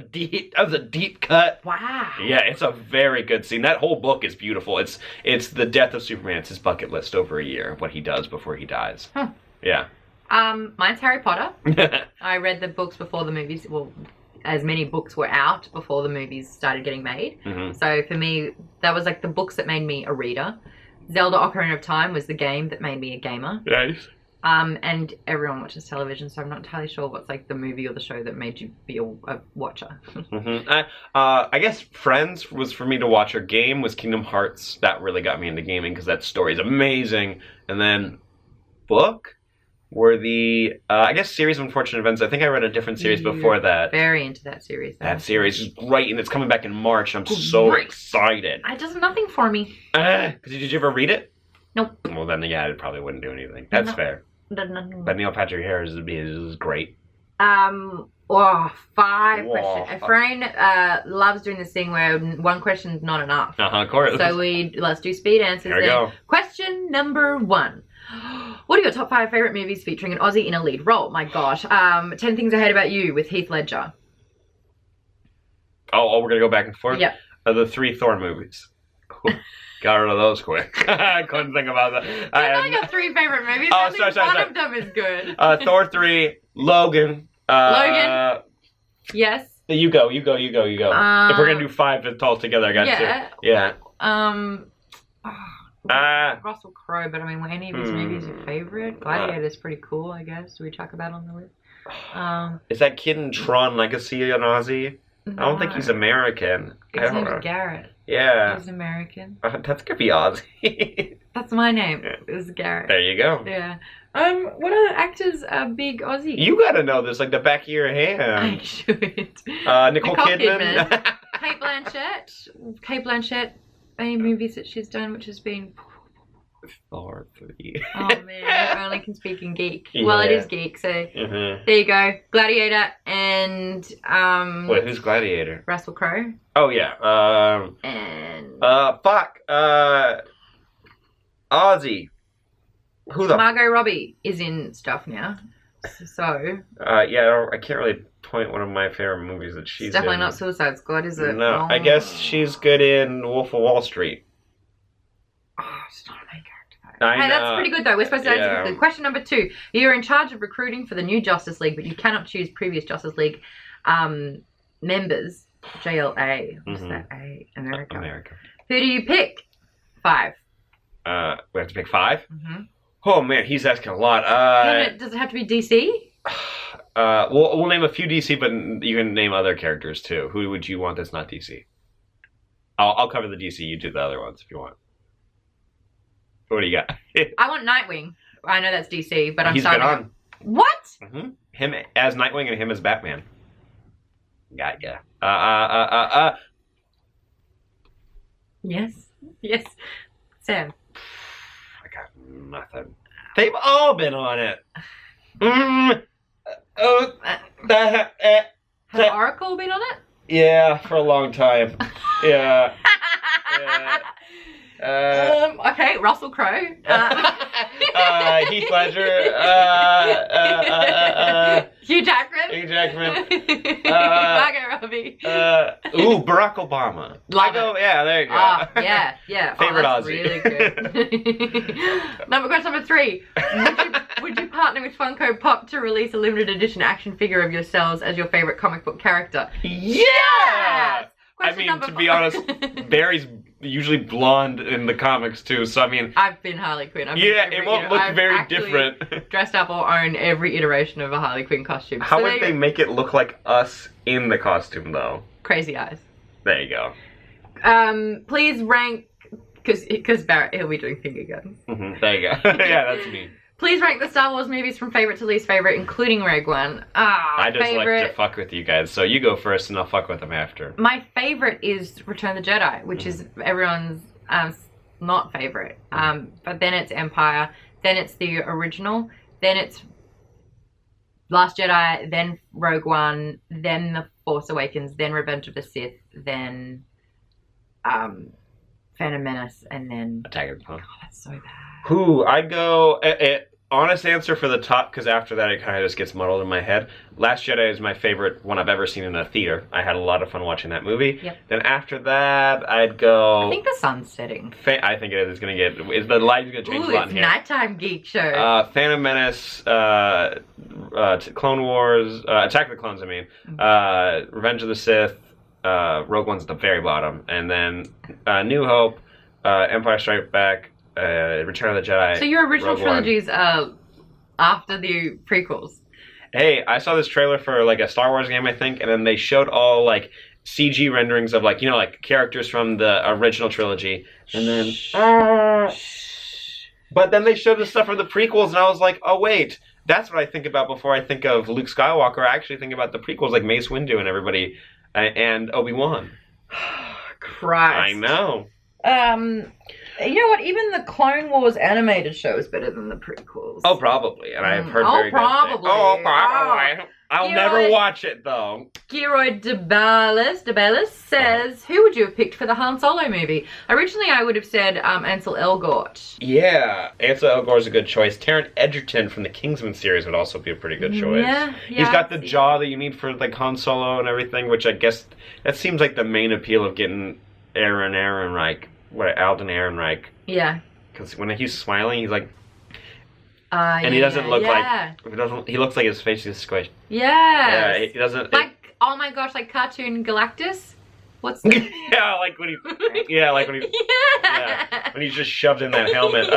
Speaker 2: deep cut.
Speaker 1: Wow.
Speaker 2: Yeah, it's a very good scene. That whole book is beautiful. It's the death of Superman. It's his bucket list over a year, what he does before he dies.
Speaker 1: Huh.
Speaker 2: Yeah.
Speaker 1: Mine's Harry Potter. I read the books before the movies. Well, as many books were out before the movies started getting made. Mm-hmm. So for me, that was like the books that made me a reader. Zelda Ocarina of Time was the game that made me a gamer.
Speaker 2: Nice.
Speaker 1: And everyone watches television, so I'm not entirely sure what's like the movie or the show that made you be a watcher.
Speaker 2: Mm-hmm. I guess Friends was for me to watch. Or game was Kingdom Hearts. That really got me into gaming because that story is amazing. And then book were the I guess series of unfortunate events. I think I read a different series before that.
Speaker 1: Very into that series. Though.
Speaker 2: That series is great, and it's coming back in March. I'm so excited.
Speaker 1: It does nothing for me.
Speaker 2: Did you ever read it?
Speaker 1: Nope.
Speaker 2: Well, then, yeah, it probably wouldn't do anything. That's fair. But Neil Patrick Harris is great.
Speaker 1: Oh, 5
Speaker 2: Whoa.
Speaker 1: questions. Efrain loves doing this thing where one question's not enough.
Speaker 2: Of course.
Speaker 1: So let's do speed answers.
Speaker 2: Here we go.
Speaker 1: Question number 1. What are your top 5 favorite movies featuring an Aussie in a lead role? My gosh. 10 Things I Hate About You with Heath Ledger.
Speaker 2: Oh, we're gonna go back and forth.
Speaker 1: Yep.
Speaker 2: The 3 Thor movies. Got rid of those quick. I couldn't think about that.
Speaker 1: They're not your 3 favorite movies.
Speaker 2: Oh,
Speaker 1: I think
Speaker 2: sorry.
Speaker 1: one of them is good.
Speaker 2: Thor 3, Logan.
Speaker 1: Logan. Yes.
Speaker 2: You go. If we're gonna do 5 all together, I got 2. Yeah.
Speaker 1: Russell Crowe, but I mean, were any of his movies your favorite? Gladiator's pretty cool, I guess. Do we talk about on the list?
Speaker 2: Is that kid in Tron Legacy an Aussie?
Speaker 1: No.
Speaker 2: I don't think he's American.
Speaker 1: His name's Garrett.
Speaker 2: Yeah.
Speaker 1: He's American.
Speaker 2: That's gonna be Aussie.
Speaker 1: That's my name. Is Garrett.
Speaker 2: There you go.
Speaker 1: Yeah. What other actors are big Aussie?
Speaker 2: You gotta know this like the back of your hand.
Speaker 1: I should.
Speaker 2: Nicole Kidman.
Speaker 1: Kate Blanchett. Any movies that she's done which has been...
Speaker 2: Thor 3.
Speaker 1: Oh man, I only can speak in geek. Yeah. Well, it is geek, so there you go. Gladiator and
Speaker 2: Wait, who's Gladiator?
Speaker 1: Russell Crowe.
Speaker 2: Oh yeah.
Speaker 1: And
Speaker 2: Aussie. Who the
Speaker 1: Margot Robbie is in stuff now. So
Speaker 2: yeah, I can't really point one of my favorite movies that she's
Speaker 1: definitely
Speaker 2: in.
Speaker 1: not Suicide Squad, is it?
Speaker 2: No, I guess she's good in Wolf of Wall Street.
Speaker 1: Oh, she's not a main character though.
Speaker 2: I
Speaker 1: Hey,
Speaker 2: know.
Speaker 1: that's pretty good though. We're supposed to answer
Speaker 2: Yeah.
Speaker 1: quickly. Question number 2. You're in charge of recruiting for the new Justice League, but you cannot choose previous Justice League members. JLA. What's that? A? America. Who do you pick? 5.
Speaker 2: We have to pick 5?
Speaker 1: Mm-hmm.
Speaker 2: Oh man, he's asking a lot.
Speaker 1: Does it have to be DC?
Speaker 2: We'll name a few DC, but you can name other characters too. Who would you want that's not DC? I'll cover the DC. You do the other ones if you want. What do you got?
Speaker 1: I want Nightwing. I know that's DC, but I'm
Speaker 2: He's
Speaker 1: starting.
Speaker 2: been on.
Speaker 1: What?
Speaker 2: Mm-hmm. Him as Nightwing and him as Batman. Got ya.
Speaker 1: Yes. Sam.
Speaker 2: I got nothing. They've all been on it.
Speaker 1: Has Oracle been on it?
Speaker 2: Yeah, for a long time. Yeah.
Speaker 1: Okay, Russell Crowe.
Speaker 2: Heath Ledger.
Speaker 1: Hugh Jackman. Margot Robbie.
Speaker 2: Barack Obama. Yeah, there you go.
Speaker 1: Yeah.
Speaker 2: Favorite
Speaker 1: that's
Speaker 2: Aussie.
Speaker 1: Really good. Question number 3. Would you partner with Funko Pop to release a limited edition action figure of yourselves as your favorite comic book character?
Speaker 2: Yeah! I mean,
Speaker 1: number
Speaker 2: to be
Speaker 1: 5.
Speaker 2: honest, Barry's usually blonde in the comics too, so I mean...
Speaker 1: I've been Harley Quinn.
Speaker 2: It won't look very different.
Speaker 1: Dressed up or own every iteration of a Harley Quinn costume.
Speaker 2: How would they make it look like us in the costume, though?
Speaker 1: Crazy eyes.
Speaker 2: There you go.
Speaker 1: Please rank... Because Barrett, he'll be doing finger guns.
Speaker 2: Mm-hmm. There you go. Yeah, that's me.
Speaker 1: Please rank the Star Wars movies from favorite to least favorite, including Rogue One.
Speaker 2: I just
Speaker 1: favorite.
Speaker 2: like to fuck with you guys, so you go first and I'll fuck with them after.
Speaker 1: My favorite is Return of the Jedi, which is everyone's not favorite. But then it's Empire, then it's the original, then it's Last Jedi, then Rogue One, then The Force Awakens, then Revenge of the Sith, then Phantom Menace, and then
Speaker 2: Attack of the Clones.
Speaker 1: Oh, that's so bad.
Speaker 2: Who I'd go honest answer for the top, because after that it kind of just gets muddled in my head. Last Jedi is my favorite one I've ever seen in a theater. I had a lot of fun watching that movie.
Speaker 1: Yep.
Speaker 2: Then after that, I'd go.
Speaker 1: I think the sun's setting.
Speaker 2: I think it is going to get. The lighting's going to change a lot
Speaker 1: it's
Speaker 2: in here.
Speaker 1: nighttime geek show.
Speaker 2: Phantom Menace, Clone Wars, Attack of the Clones. I mean, Revenge of the Sith. Rogue One's at the very bottom, and then New Hope, Empire Strikes Back. Return of the Jedi.
Speaker 1: So your original
Speaker 2: Rogue One.
Speaker 1: trilogies are after the prequels.
Speaker 2: Hey, I saw this trailer for like a Star Wars game, I think, and then they showed all like CG renderings of like characters from the original trilogy, and then but then they showed the stuff from the prequels, and I was like, oh wait, that's what I think about before I think of Luke Skywalker. I actually think about the prequels, like Mace Windu and everybody, and Obi-Wan.
Speaker 1: Christ.
Speaker 2: I know.
Speaker 1: You know what? Even the Clone Wars animated show is better than the prequels.
Speaker 2: Oh, probably. And I've heard
Speaker 1: Oh,
Speaker 2: very
Speaker 1: probably.
Speaker 2: good things. Oh, probably. I'll never watch it though.
Speaker 1: Geroid Debalis says, who would you have picked for the Han Solo movie? Originally, I would have said Ansel Elgort.
Speaker 2: Yeah, Ansel Elgort's a good choice. Taron Egerton from the Kingsman series would also be a pretty good choice.
Speaker 1: Yeah,
Speaker 2: He's got the jaw that you need for like Han Solo and everything, which I guess that seems like the main appeal of getting Alden Ehrenreich.
Speaker 1: Yeah.
Speaker 2: Because when he's smiling, he's like,
Speaker 1: and
Speaker 2: he doesn't look like he looks like his face is squished.
Speaker 1: Yeah.
Speaker 2: Yeah, he doesn't.
Speaker 1: Like, oh my gosh, like cartoon Galactus. What's
Speaker 2: yeah, like when he when he's just shoved in that helmet.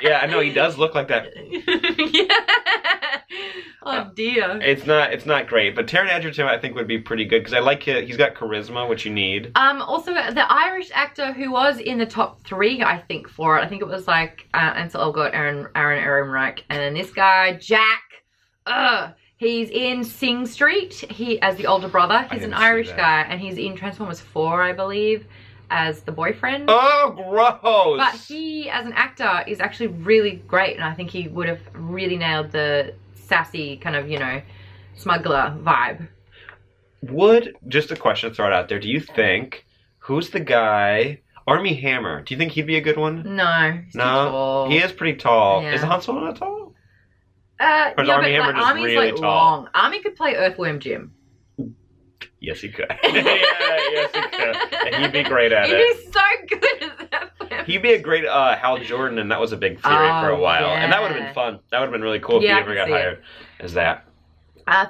Speaker 2: Yeah, I know he does look like that.
Speaker 1: Oh dear.
Speaker 2: It's not great, but Taron Egerton I think would be pretty good because I like he's got charisma, which you need.
Speaker 1: Also the Irish actor who was in the top 3, I think, for it. I think it was like Ansel Elgort, Aaron Ehrenreich, and then this guy Jack. He's in Sing Street. He as the older brother. He's an Irish guy, and he's in Transformers 4, I believe, as the boyfriend.
Speaker 2: Oh, gross!
Speaker 1: But he, as an actor, is actually really great, and I think he would have really nailed the sassy kind of, smuggler vibe.
Speaker 2: Just a question to throw it out there. Do you think, who's the guy, Armie Hammer, do you think he'd be a good one?
Speaker 1: No, he's too tall.
Speaker 2: He is pretty tall.
Speaker 1: Yeah.
Speaker 2: Is Han Solo not tall?
Speaker 1: Or is
Speaker 2: Armie Hammer just
Speaker 1: Armie's
Speaker 2: really
Speaker 1: like
Speaker 2: tall?
Speaker 1: long. Armie could play Earthworm Jim.
Speaker 2: Yes, he could. Yes, he could. And he'd be great at it.
Speaker 1: He'd be so good at that.
Speaker 2: He'd be a great Hal Jordan, and that was a big theory for a while.
Speaker 1: Yeah.
Speaker 2: And that would have been fun. That would have been really cool if he ever got hired as that.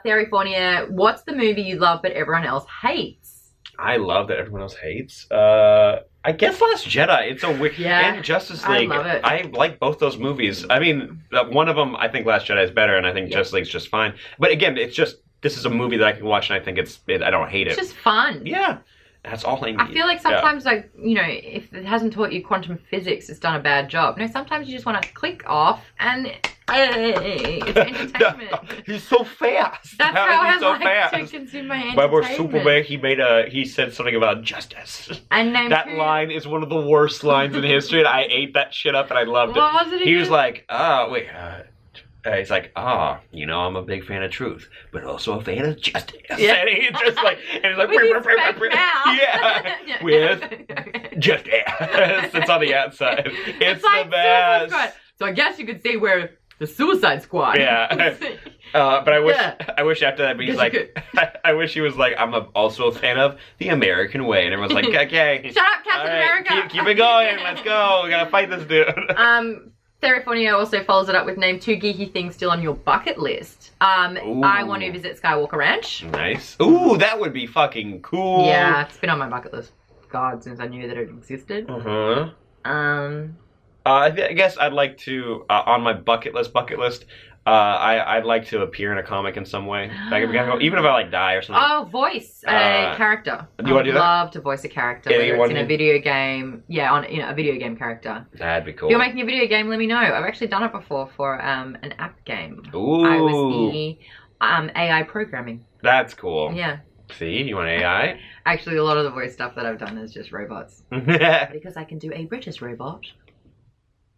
Speaker 1: Theory Fournier, what's the movie you love but everyone else hates?
Speaker 2: I love that everyone else hates. I guess Last Jedi. It's a weird.
Speaker 1: Yeah,
Speaker 2: and Justice League.
Speaker 1: I love it.
Speaker 2: I like both those movies. I mean, one of them, I think Last Jedi is better, and I think Justice League's just fine. But again, it's just, this is a movie that I can watch, and I think I don't hate it.
Speaker 1: It's just fun.
Speaker 2: Yeah. That's all I need.
Speaker 1: I feel like sometimes, like, if it hasn't taught you quantum physics, it's done a bad job. No, sometimes you just want to click off and it's entertainment.
Speaker 2: He's so fast.
Speaker 1: That's how I like to consume my entertainment.
Speaker 2: Before Superman, he said something about justice.
Speaker 1: And
Speaker 2: that line is one of the worst lines in history, and I ate that shit up, and I loved it.
Speaker 1: What was it again?
Speaker 2: He was like, he's like, I'm a big fan of truth, but also a fan of justice.
Speaker 1: Yeah.
Speaker 2: And he's just like, yeah, with justice. It's on the outside. It's like the best.
Speaker 1: So I guess you could say we're the Suicide Squad.
Speaker 2: Yeah. But I wish after that, he's like, I wish he was like, I'm also a fan of the American way, and everyone's like, okay,
Speaker 1: shut up, Captain America.
Speaker 2: Keep it going. Let's go. We gotta fight this dude.
Speaker 1: Therifonio also follows it up with name 2 geeky things still on your bucket list. I want to visit Skywalker Ranch.
Speaker 2: Nice. Ooh, that would be fucking cool.
Speaker 1: Yeah, it's been on my bucket list, God, since I knew that it existed.
Speaker 2: I guess I'd like to, on my bucket list, I'd like to appear in a comic in some way. Even if I die or something.
Speaker 1: Oh, voice a character.
Speaker 2: Do you want to do that?
Speaker 1: I'd love to voice a character, whether it's in a video game. Yeah, on a video game character.
Speaker 2: That'd be cool.
Speaker 1: If you're making a video game, let me know. I've actually done it before for an app game.
Speaker 2: Ooh.
Speaker 1: I was the AI programming.
Speaker 2: That's cool.
Speaker 1: Yeah.
Speaker 2: See, you want AI?
Speaker 1: Actually, a lot of the voice stuff that I've done is just robots. Because I can do a British robot.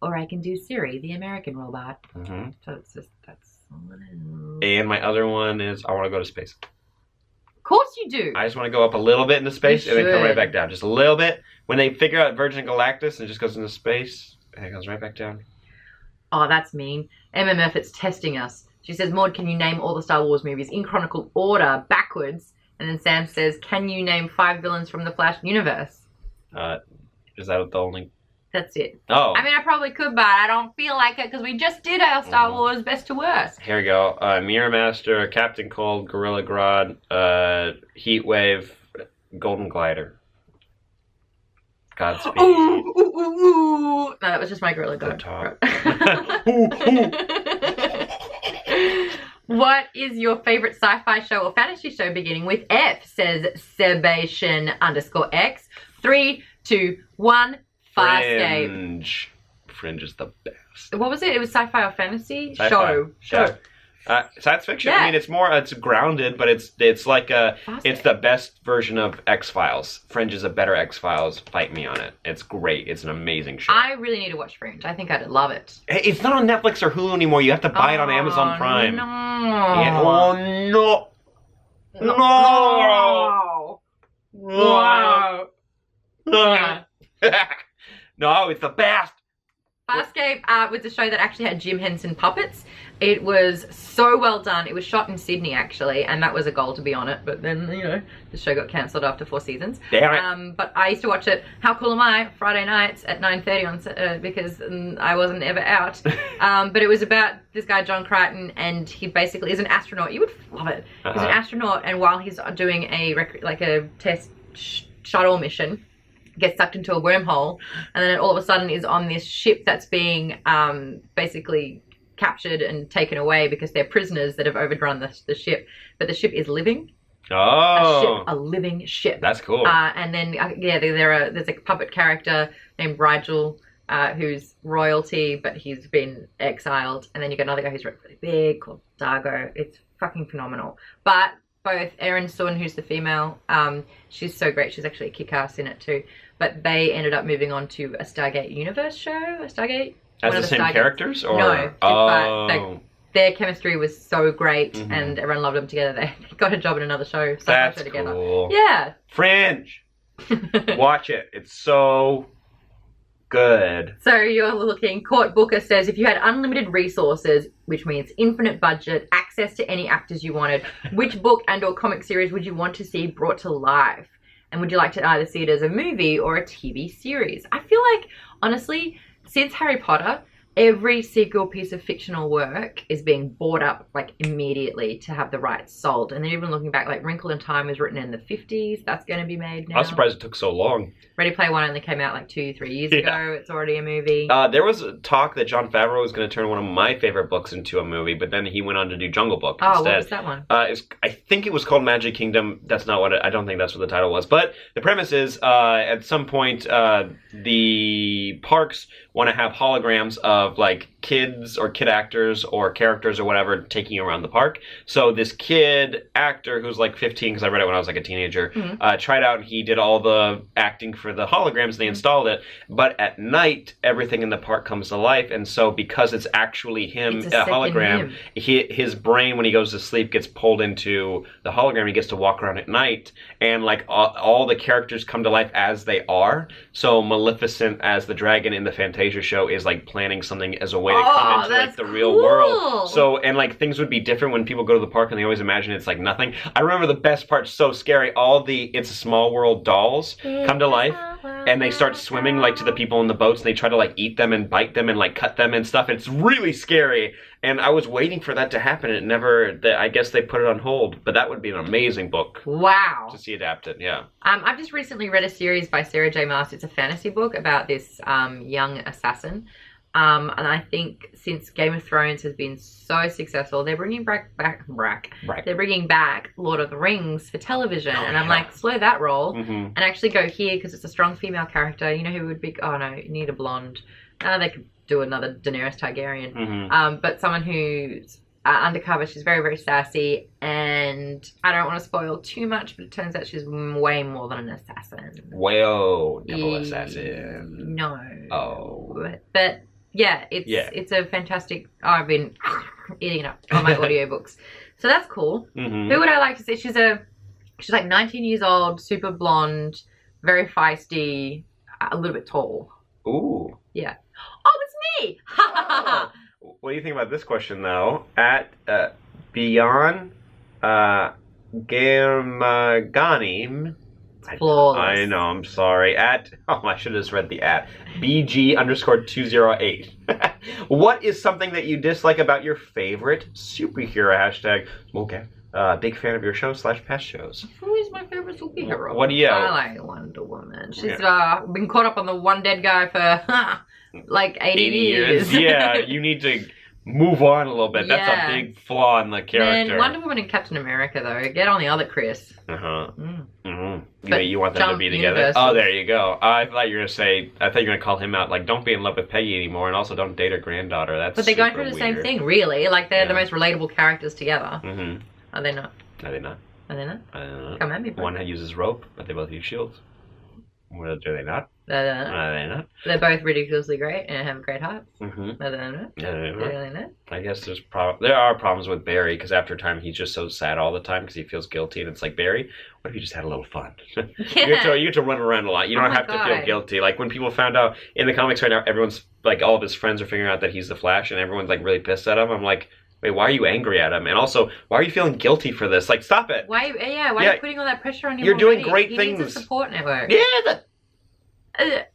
Speaker 1: Or I can do Siri, the American robot.
Speaker 2: Mm-hmm.
Speaker 1: So it's just, that's all it is.
Speaker 2: And my other one is, I want to go to space.
Speaker 1: Of course you do.
Speaker 2: I just want to go up a little bit into space and then come right back down. Just a little bit. When they figure out Virgin Galactus and it just goes into space, and it goes right back down.
Speaker 1: Oh, that's mean. MMF, it's testing us. She says, Maude, can you name all the Star Wars movies in chronicle order, backwards? And then Sam says, can you name 5 villains from the Flash universe?
Speaker 2: Is that the only...
Speaker 1: That's it.
Speaker 2: Oh.
Speaker 1: I mean, I probably could, but I don't feel like it because we just did our Star Wars best to worst.
Speaker 2: Here we go. Mirror Master, Captain Cold, Gorilla Grodd, Heat Wave, Golden Glider. Godspeed.
Speaker 1: Ooh. No, that was just my Gorilla Grodd. What is your favorite sci-fi show or fantasy show beginning with F? Says Sebastian_X. 3, 2, 1.
Speaker 2: Farscape. Fringe is the best.
Speaker 1: What was it? It was sci-fi or fantasy?
Speaker 2: Sci-fi.
Speaker 1: Show.
Speaker 2: Yeah. Science fiction.
Speaker 1: Yeah.
Speaker 2: I mean, it's grounded, but it's like
Speaker 1: Fantastic.
Speaker 2: it's the best version of X-Files. Fringe is a better X-Files. Fight me on it. It's great. It's an amazing show.
Speaker 1: I really need to watch Fringe. I think I'd love it.
Speaker 2: Hey, it's not on Netflix or Hulu anymore. You have to buy it on Amazon Prime.
Speaker 1: No.
Speaker 2: Yeah, oh no. No.
Speaker 1: No.
Speaker 2: No, it's the best.
Speaker 1: Farscape was a show that actually had Jim Henson puppets. It was so well done. It was shot in Sydney, actually, and that was a goal to be on it. But then, the show got cancelled after 4 seasons.
Speaker 2: Damn it.
Speaker 1: But I used to watch it, how cool am I, Friday nights at 9:30 because I wasn't ever out. But it was about this guy, John Crichton, and he basically is an astronaut. You would love it. He's an astronaut, and while he's doing a test shuttle mission, gets sucked into a wormhole, and then all of a sudden is on this ship that's being basically captured and taken away because they're prisoners that have overrun the ship. But the ship is living.
Speaker 2: Oh.
Speaker 1: A living ship.
Speaker 2: That's cool.
Speaker 1: And then, there's a puppet character named Rigel, who's royalty, but he's been exiled. And then you got another guy who's really big called Dargo. It's fucking phenomenal. But both Erin Sun, who's the female, she's so great. She's actually a kick-ass in it too. But they ended up moving on to a Stargate Universe show. A Stargate?
Speaker 2: As the same characters? Or?
Speaker 1: No.
Speaker 2: Oh.
Speaker 1: Their chemistry was so great, and everyone loved them together. They got a job in another show.
Speaker 2: That's
Speaker 1: together.
Speaker 2: Cool.
Speaker 1: Yeah.
Speaker 2: Fringe. Watch it. It's so good.
Speaker 1: So you're looking, Court Booker says, if you had unlimited resources, which means infinite budget, access to any actors you wanted, which book and or comic series would you want to see brought to life? And would you like to either see it as a movie or a TV series? I feel like, honestly, since Harry Potter, every single piece of fictional work is being bought up immediately to have the rights sold. And then even looking back, Wrinkle in Time was written in the 50s. That's going to be made now.
Speaker 2: I was surprised it took so long.
Speaker 1: Ready Player One only came out 2-3 years ago. It's already a movie.
Speaker 2: There was talk that Jon Favreau was going to turn one of my favorite books into a movie, but then he went on to do Jungle Book instead.
Speaker 1: What was that one?
Speaker 2: I think it was called Magic Kingdom. That's not what I don't think that's what the title was. But the premise is, at some point, the parks want to have holograms of kids or kid actors or characters or whatever taking you around the park. So this kid actor who's 15, because I read it when I was a teenager, tried out and he did all the acting for the holograms and they installed it. But at night, everything in the park comes to life. And so because it's actually him,
Speaker 1: it's
Speaker 2: a hologram, his brain, when he goes to sleep, gets pulled into the hologram. He gets to walk around at night. And all the characters come to life as they are. So Maleficent as the dragon in the Fantasia show is planning something as a way to come into the real world. So, and things would be different when people go to the park and they always imagine it's nothing. I remember the best part, so scary, all the It's a Small World dolls come to life and they start swimming to the people in the boats and they try to eat them and bite them and cut them and stuff. It's really scary. And I was waiting for that to happen. It never, I guess they put it on hold, but that would be an amazing book.
Speaker 1: Wow.
Speaker 2: To see adapted, yeah.
Speaker 1: I've just recently read a series by Sarah J. Maas. It's a fantasy book about this young assassin. And I think since Game of Thrones has been so successful, they're bringing back They're bringing back Lord of the Rings for television, and I'm slow that roll, and actually go here because it's a strong female character. You know who would be? Oh no, you need a blonde. They could do another Daenerys Targaryen, but someone who's undercover. She's very, very sassy, and I don't want to spoil too much, but it turns out she's way more than an assassin.
Speaker 2: Whoa, double assassin.
Speaker 1: No.
Speaker 2: Oh.
Speaker 1: But yeah, it's a fantastic. I've been eating it up on my audiobooks. So that's cool. Who would I like to see? She's 19 years old, super blonde, very feisty, a little bit tall.
Speaker 2: Ooh.
Speaker 1: Yeah. Oh, it's me!
Speaker 2: Oh. What do you think about this question, though? At Beyond Germaganim.
Speaker 1: Flawless.
Speaker 2: I know, I'm sorry. I should have just read the at. BG_208. What is something that you dislike about your favorite superhero? Hashtag Smaudecast. Big fan of your show / past shows.
Speaker 1: Who is my favorite superhero?
Speaker 2: What do you?
Speaker 1: I like Wonder Woman. She's been caught up on the one dead guy for 80 years.
Speaker 2: Yeah, you need to move on a little bit. That's a big flaw in the character.
Speaker 1: Man, Wonder Woman and Captain America, though. Get on the other Chris.
Speaker 2: Mm-hmm.
Speaker 1: But
Speaker 2: You want them to
Speaker 1: jump
Speaker 2: be together?
Speaker 1: universals.
Speaker 2: Oh, there you go. I thought you were gonna call him out. Like, don't be in love with Peggy anymore, and also don't date her granddaughter. That's
Speaker 1: But they're going
Speaker 2: super
Speaker 1: through the same
Speaker 2: weird.
Speaker 1: thing, really. Like, they're the
Speaker 2: Yeah.
Speaker 1: most relatable characters together.
Speaker 2: Mm-hmm.
Speaker 1: Are they not?
Speaker 2: Are they not?
Speaker 1: Are they not?
Speaker 2: I don't know.
Speaker 1: Come at me, bro.
Speaker 2: One uses rope, but they both use shields. Well, do they not?
Speaker 1: They're not.
Speaker 2: Are they not?
Speaker 1: They're both ridiculously great and have great hearts.
Speaker 2: Mm-hmm.
Speaker 1: Are they not?
Speaker 2: Yeah, they
Speaker 1: Are
Speaker 2: not.
Speaker 1: they not?
Speaker 2: I guess there are problems with Barry because after a time he's just so sad all the time because he feels guilty, and it's like, Barry, what if you just had a little fun?
Speaker 1: Yeah.
Speaker 2: You get to run around a lot. You don't
Speaker 1: Oh my
Speaker 2: have to feel
Speaker 1: God.
Speaker 2: guilty. Like when people found out in the comics right now, everyone's like, all of his friends are figuring out that he's the Flash, and everyone's like really pissed at him. I'm like, wait, why are you angry at him? And also, why are you feeling guilty for this? Like, stop it.
Speaker 1: Why are you putting all that pressure on him?
Speaker 2: You're doing
Speaker 1: already?
Speaker 2: great
Speaker 1: he
Speaker 2: things.
Speaker 1: Needs a support network.
Speaker 2: Yeah,
Speaker 1: I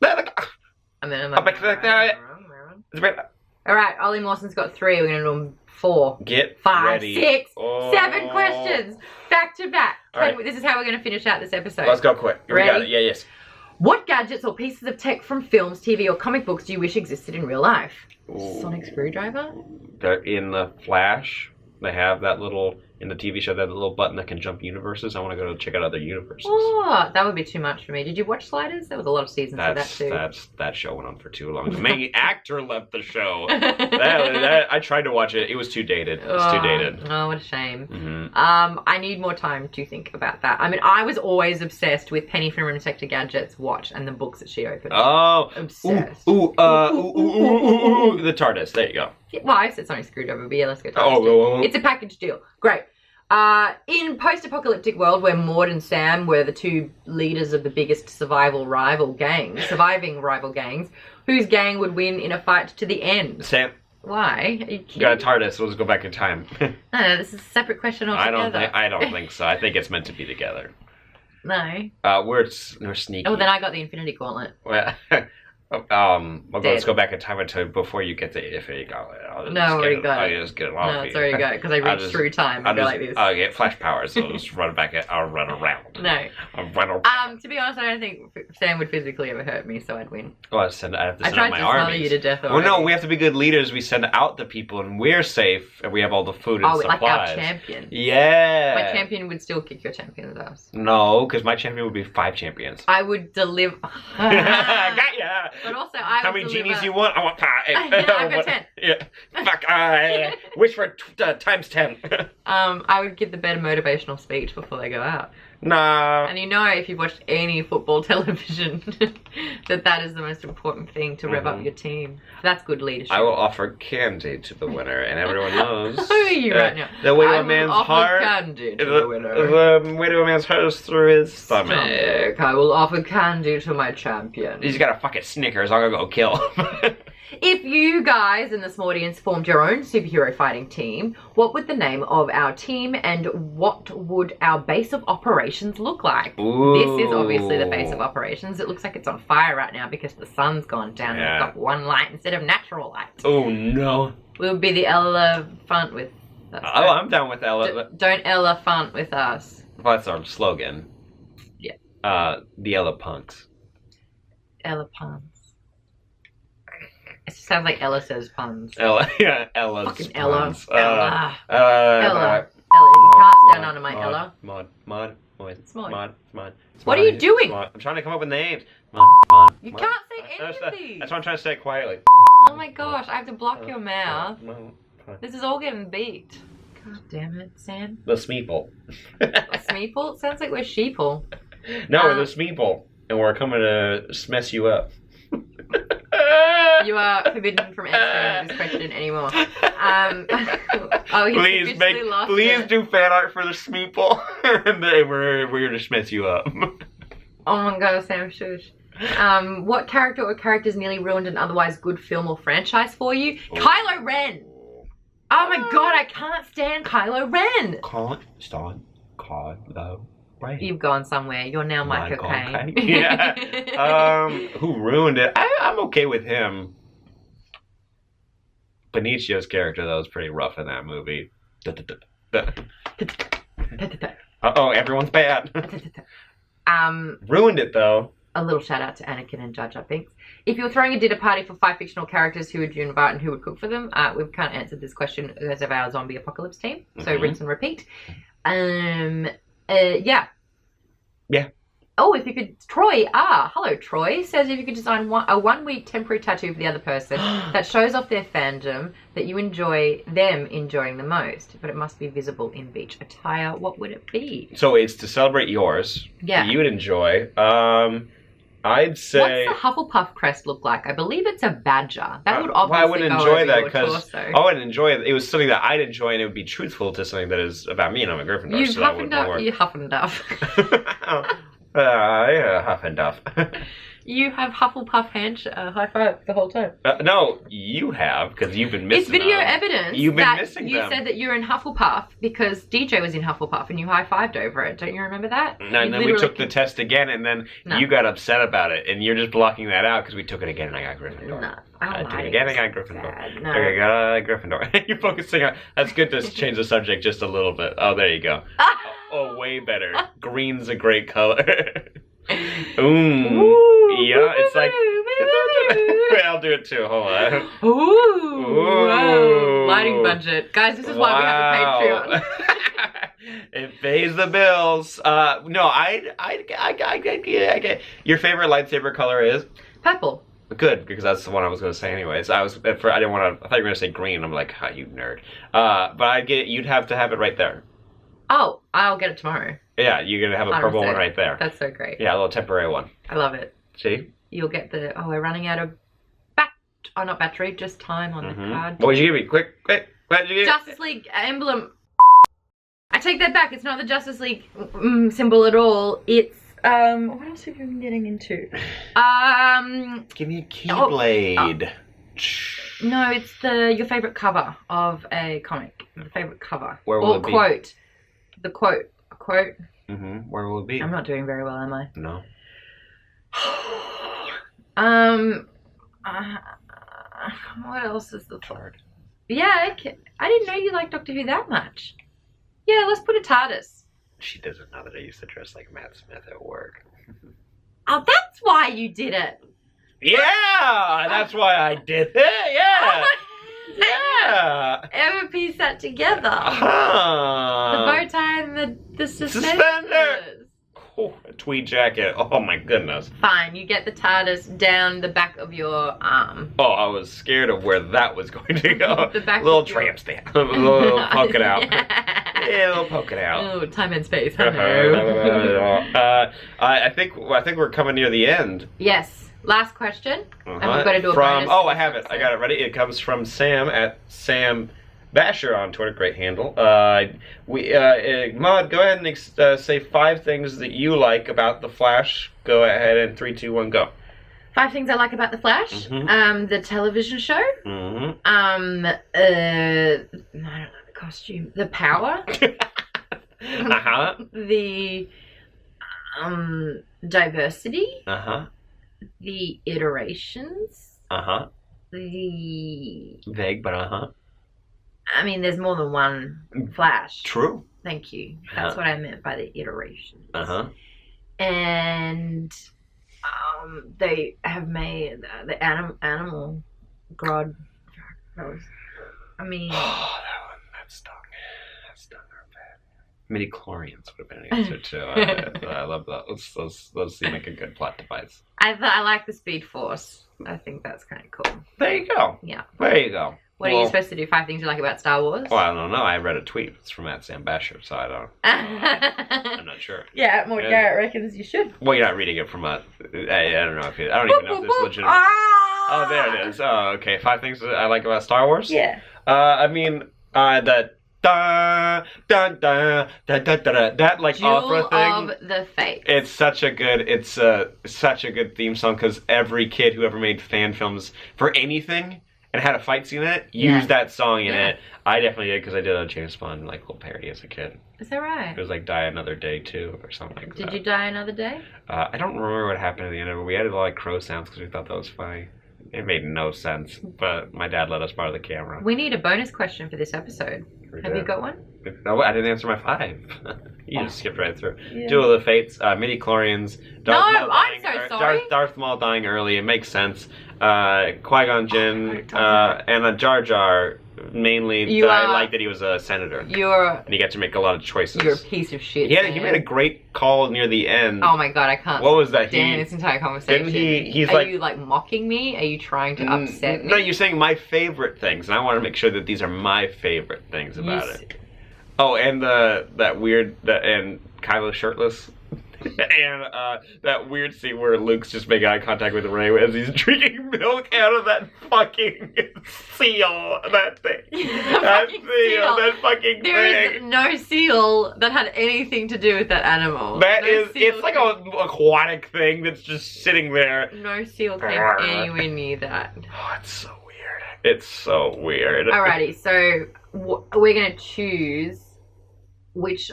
Speaker 1: mean, I'm all right, Ollie Mawson's got 3. We're going to do them 4.
Speaker 2: Get
Speaker 1: 5,
Speaker 2: ready.
Speaker 1: 6,
Speaker 2: Oh.
Speaker 1: 7 questions back to back.
Speaker 2: All right.
Speaker 1: This is how we're going to finish out this episode.
Speaker 2: Let's go quick. We got
Speaker 1: Ready?
Speaker 2: it. Yeah, yes.
Speaker 1: What gadgets or pieces of tech from films, TV, or comic books do you wish existed in real life?
Speaker 2: Ooh.
Speaker 1: Sonic screwdriver?
Speaker 2: They're in the Flash. They have that little, in the TV show, that little button that can jump universes. I want to go check out other universes.
Speaker 1: Oh, that would be too much for me. Did you watch Sliders? There was a lot of seasons of that too.
Speaker 2: That show went on for too long. The main actor left the show. I tried to watch it. It was too dated. It's too dated.
Speaker 1: Oh, what a shame.
Speaker 2: Mm-hmm.
Speaker 1: I need more time to think about that. I mean, I was always obsessed with Penny from Inspector Gadget's watch and the books that she opened.
Speaker 2: Oh,
Speaker 1: Obsessed.
Speaker 2: the TARDIS. There you go.
Speaker 1: Yeah, well, I said Sonic screwdriver, but yeah, let's go.
Speaker 2: Oh.
Speaker 1: It's a package deal. Great. In post-apocalyptic world where Maude and Sam were the 2 leaders of the biggest surviving rival gangs, whose gang would win in a fight to the end?
Speaker 2: Sam,
Speaker 1: Why? Are you
Speaker 2: you
Speaker 1: kidding?
Speaker 2: got a TARDIS. We'll just go back in time.
Speaker 1: No, this is a separate question altogether.
Speaker 2: I don't think so. I think it's meant to be together.
Speaker 1: No.
Speaker 2: We're sneaky.
Speaker 1: Oh, then I got the Infinity Gauntlet.
Speaker 2: Well, let's go back in time until before you get to if you got it.
Speaker 1: No, already got it.
Speaker 2: I'll just get it off
Speaker 1: No, it's
Speaker 2: you.
Speaker 1: already got it because I reached through time and go like this.
Speaker 2: I'll get flash powers, so I'll just run back. I'll run around.
Speaker 1: No.
Speaker 2: I'll run around.
Speaker 1: To be honest, I don't think Sam would physically ever hurt me, so I'd win.
Speaker 2: Oh, I have to send
Speaker 1: I
Speaker 2: out
Speaker 1: tried
Speaker 2: my
Speaker 1: to smother
Speaker 2: armies.
Speaker 1: you to death
Speaker 2: Well,
Speaker 1: already.
Speaker 2: no, we have to be good leaders. We send out the people, and we're safe, and we have all the food and
Speaker 1: Oh,
Speaker 2: supplies.
Speaker 1: like our champion.
Speaker 2: Yeah.
Speaker 1: My champion would still kick your champion's ass.
Speaker 2: No, because my champion would be 5 champions.
Speaker 1: I would deliver.
Speaker 2: Got ya.
Speaker 1: But also, I
Speaker 2: How
Speaker 1: would
Speaker 2: many
Speaker 1: deliver...
Speaker 2: genies you want? I want 5.
Speaker 1: I've got 10.
Speaker 2: Yeah. Fuck. I wish for times 10.
Speaker 1: I would give the better motivational speech before they go out.
Speaker 2: Nah.
Speaker 1: And you know, if you've watched any football television, that is the most important thing to rev up your team. That's good leadership.
Speaker 2: I will offer candy to the winner, and everyone knows.
Speaker 1: Who are you right now?
Speaker 2: The way to
Speaker 1: I
Speaker 2: a
Speaker 1: will
Speaker 2: man's
Speaker 1: offer
Speaker 2: heart.
Speaker 1: candy to the winner.
Speaker 2: The way to a man's heart is through his stomach.
Speaker 1: I will offer candy to my champion.
Speaker 2: He's got a fucking Snickers. I'm gonna go kill him.
Speaker 1: If you guys in the Smaudeians formed your own superhero fighting team, what would the name of our team and what would our base of operations look like?
Speaker 2: Ooh.
Speaker 1: This is obviously the base of operations. It looks like it's on fire right now because the sun's gone down and
Speaker 2: Yeah.
Speaker 1: we've got one light instead of natural light.
Speaker 2: Oh no.
Speaker 1: We would be the elephant with us.
Speaker 2: Oh, I'm down with Ella.
Speaker 1: Don't elephant with us.
Speaker 2: Well, that's our slogan.
Speaker 1: Yeah.
Speaker 2: The Ella Punks.
Speaker 1: Elephants. It just sounds like Ella says puns.
Speaker 2: Ella, yeah, Ella's
Speaker 1: Fucking Ella.
Speaker 2: puns.
Speaker 1: Ella.
Speaker 2: Ella.
Speaker 1: Ella, you can't stand under my Ella.
Speaker 2: Mod.
Speaker 1: Smod.
Speaker 2: Smod.
Speaker 1: What are you doing?
Speaker 2: I'm trying to come up with names. Mod.
Speaker 1: You can't say any of these.
Speaker 2: That's why I'm trying to say it quietly.
Speaker 1: Oh my gosh, I have to block your mouth. This is all getting beat. God damn it, Sam.
Speaker 2: The Smeeple.
Speaker 1: A Smeeple? Sounds like we're sheeple.
Speaker 2: No, we're the Smeeple. And we're coming to smess you up.
Speaker 1: You are forbidden from answering this question anymore. Oh, he's
Speaker 2: Please
Speaker 1: officially lost
Speaker 2: please
Speaker 1: it.
Speaker 2: do fan art for the Smeeple. And then we're gonna smess you up.
Speaker 1: Oh my god, Sam, shush. What character or characters nearly ruined an otherwise good film or franchise for you? Kylo Ren! Oh my god, I can't stand Kylo Ren!
Speaker 2: Can't stand Kylo Ren.
Speaker 1: You've gone somewhere. You're now Michael Caine.
Speaker 2: Yeah. Who ruined it? I'm okay with him. Benicio's character, though, is pretty rough in that movie. Uh-oh, everyone's bad. Ruined it, though.
Speaker 1: A little shout out to Anakin and Jar Jar Binks. If you were throwing a dinner party for 5 fictional characters, who would you invite and who would cook for them? We've kind of answered this question because of our zombie apocalypse team. So rinse and repeat. Yeah.
Speaker 2: Yeah.
Speaker 1: Oh, if you could, hello, Troy, says if you could design a 1 week temporary tattoo for the other person that shows off their fandom that you enjoy them enjoying the most, but it must be visible in beach attire, what would it be?
Speaker 2: So it's to celebrate yours.
Speaker 1: Yeah.
Speaker 2: That you would enjoy. I'd say.
Speaker 1: What's the Hufflepuff crest look like? I believe it's a badger. That would obviously
Speaker 2: I wouldn't
Speaker 1: go
Speaker 2: enjoy
Speaker 1: over
Speaker 2: that
Speaker 1: your
Speaker 2: because
Speaker 1: torso.
Speaker 2: I wouldn't enjoy it. It was something that I'd enjoy, and it would be truthful to something that is about me, and I'm a Gryffindor.
Speaker 1: You
Speaker 2: so that wouldn't work.
Speaker 1: You huff and duff.
Speaker 2: Yeah, huff and duff.
Speaker 1: You have Hufflepuff high five the whole time.
Speaker 2: No, you have, because you've been missing
Speaker 1: It's video
Speaker 2: them.
Speaker 1: evidence
Speaker 2: You've been
Speaker 1: that
Speaker 2: missing
Speaker 1: you
Speaker 2: them.
Speaker 1: said that you're in Hufflepuff because DJ was in Hufflepuff and you high-fived over it. Don't you remember that?
Speaker 2: No, and then we took the test again, and then you got upset about it, and you're just blocking that out because we took it again, and I got Gryffindor.
Speaker 1: No,
Speaker 2: I took it again, I got Gryffindor.
Speaker 1: No.
Speaker 2: Okay, got Gryffindor. You're focusing on... That's good to change the subject just a little bit. Oh, there you go. Oh, way better. Green's a great color.
Speaker 1: Ooh.
Speaker 2: Yeah, it's like... Wait, I'll do it too. Hold on.
Speaker 1: Ooh. Wow. Lighting budget. Guys, this is why we have a Patreon.
Speaker 2: It pays the bills. No, I your favorite lightsaber color is?
Speaker 1: Purple.
Speaker 2: Good, because that's the one I was going to say anyways. I didn't want to. I thought you were going to say green. I'm like, you nerd. But you'd have to have it right there.
Speaker 1: Oh, I'll get it tomorrow.
Speaker 2: Yeah, you're going to have a purple one right there.
Speaker 1: That's so great.
Speaker 2: Yeah, a little temporary one.
Speaker 1: I love it.
Speaker 2: See?
Speaker 1: You'll get we're running out of not battery, just time on the card.
Speaker 2: What did you give me? Quick. What did you give me?
Speaker 1: Justice League emblem. I take that back. It's not the Justice League symbol at all. It's what else have you been getting into?
Speaker 2: Give me a keyblade.
Speaker 1: No, it's your favorite cover of a comic. Your favorite cover.
Speaker 2: Where will it be?
Speaker 1: Quote. The quote. A quote.
Speaker 2: Where will it be?
Speaker 1: I'm not doing very well, am I?
Speaker 2: No.
Speaker 1: What else is the third? Yeah, I didn't know you liked Doctor Who that much. Yeah, let's put a TARDIS.
Speaker 2: She doesn't know that I used to dress like Matt Smith at work.
Speaker 1: Oh, that's why you did it.
Speaker 2: Yeah, that's why I did it. Yeah. Yeah.
Speaker 1: Ever piece that together. The bow tie and the suspenders.
Speaker 2: Oh, a tweed jacket. Oh my goodness.
Speaker 1: Fine, you get the TARDIS down the back of your arm.
Speaker 2: Oh, I was scared of where that was going to go.
Speaker 1: The back
Speaker 2: little
Speaker 1: of your...
Speaker 2: tramp stamp. A little poke it out. Yeah, a little poke it out.
Speaker 1: Oh, time and space. Hello.
Speaker 2: I think we're coming near the end.
Speaker 1: Yes. Last question. And we've got to do a bonus.
Speaker 2: Oh, I have it. I got it ready. It comes from Sam at Sam Bashor on Twitter. Great handle. Maude, go ahead and say 5 things that you like about The Flash. Go ahead and 3, 2, 1, go.
Speaker 1: 5 things I like about The Flash. The television show. I don't know, the costume. The power. The diversity. The iterations. The...
Speaker 2: Vague, but
Speaker 1: I mean, there's more than one Flash.
Speaker 2: True.
Speaker 1: Thank you. That's what I meant by the iterations. And they have made the animal god. I mean...
Speaker 2: Oh, that stung. That stung her bad. Midi-chlorians would have been an answer too. I love that. Those seem like a good plot device.
Speaker 1: I like the Speed Force. I think that's kind of cool.
Speaker 2: There you go.
Speaker 1: Yeah.
Speaker 2: There you go.
Speaker 1: What are you supposed to do? 5 things you like about Star Wars?
Speaker 2: Well, I don't know. I read a tweet. It's from Sam Bashor, so I don't. I'm not sure.
Speaker 1: Yeah, Maude Garrett reckons you should.
Speaker 2: Well, you're not reading it from I don't know if I don't even know if this is legitimate. Oh, there it is. Oh, okay. 5 things that I like about Star Wars.
Speaker 1: Yeah.
Speaker 2: I mean, the da da da da da da that like
Speaker 1: Jewel
Speaker 2: opera thing.
Speaker 1: of the Fates.
Speaker 2: It's such a good theme song because every kid who ever made fan films for anything and had a fight scene in it used that song in it. I definitely did because I did a James Bond like little parody as a kid.
Speaker 1: Is that right?
Speaker 2: It was like Die Another Day too or something like that.
Speaker 1: Did you die another day?
Speaker 2: I don't remember what happened at the end of it. We added a lot of crow sounds because we thought that was funny. It made no sense, but my dad let us borrow the camera.
Speaker 1: We need a bonus question for this episode. Have you got one?
Speaker 2: No, I didn't answer my 5. You just skipped right through. Duel of the Fates, midi-chlorians.
Speaker 1: I'm so sorry.
Speaker 2: Darth Maul dying early. It makes sense. Qui-Gon Jinn and a Jar Jar mainly
Speaker 1: You
Speaker 2: I
Speaker 1: are-
Speaker 2: like that he was a senator.
Speaker 1: You're
Speaker 2: And he got to make a lot of choices.
Speaker 1: a piece of shit.
Speaker 2: He
Speaker 1: Sam.
Speaker 2: made a great call near the end.
Speaker 1: Oh my god, I can't.
Speaker 2: What was that?
Speaker 1: Stand this entire conversation.
Speaker 2: Didn't he's
Speaker 1: Are
Speaker 2: like-
Speaker 1: you like mocking me? Are you trying to upset me?
Speaker 2: No, you're saying my favorite things, and I want to make sure that these are my favorite things about
Speaker 1: You
Speaker 2: it. Oh, and and Kylo's shirtless. And that weird scene where Luke's just making eye contact with Rey as he's drinking milk out of that fucking seal. That thing. That
Speaker 1: fucking
Speaker 2: seal.
Speaker 1: seal.
Speaker 2: That fucking
Speaker 1: There
Speaker 2: thing.
Speaker 1: is no seal that had anything to do with that animal.
Speaker 2: That
Speaker 1: No
Speaker 2: is,
Speaker 1: seal
Speaker 2: it's like
Speaker 1: came-
Speaker 2: an aquatic thing that's just sitting there.
Speaker 1: No seal came anywhere near that.
Speaker 2: Oh, it's so weird. It's so weird.
Speaker 1: Alrighty, so we're gonna choose which.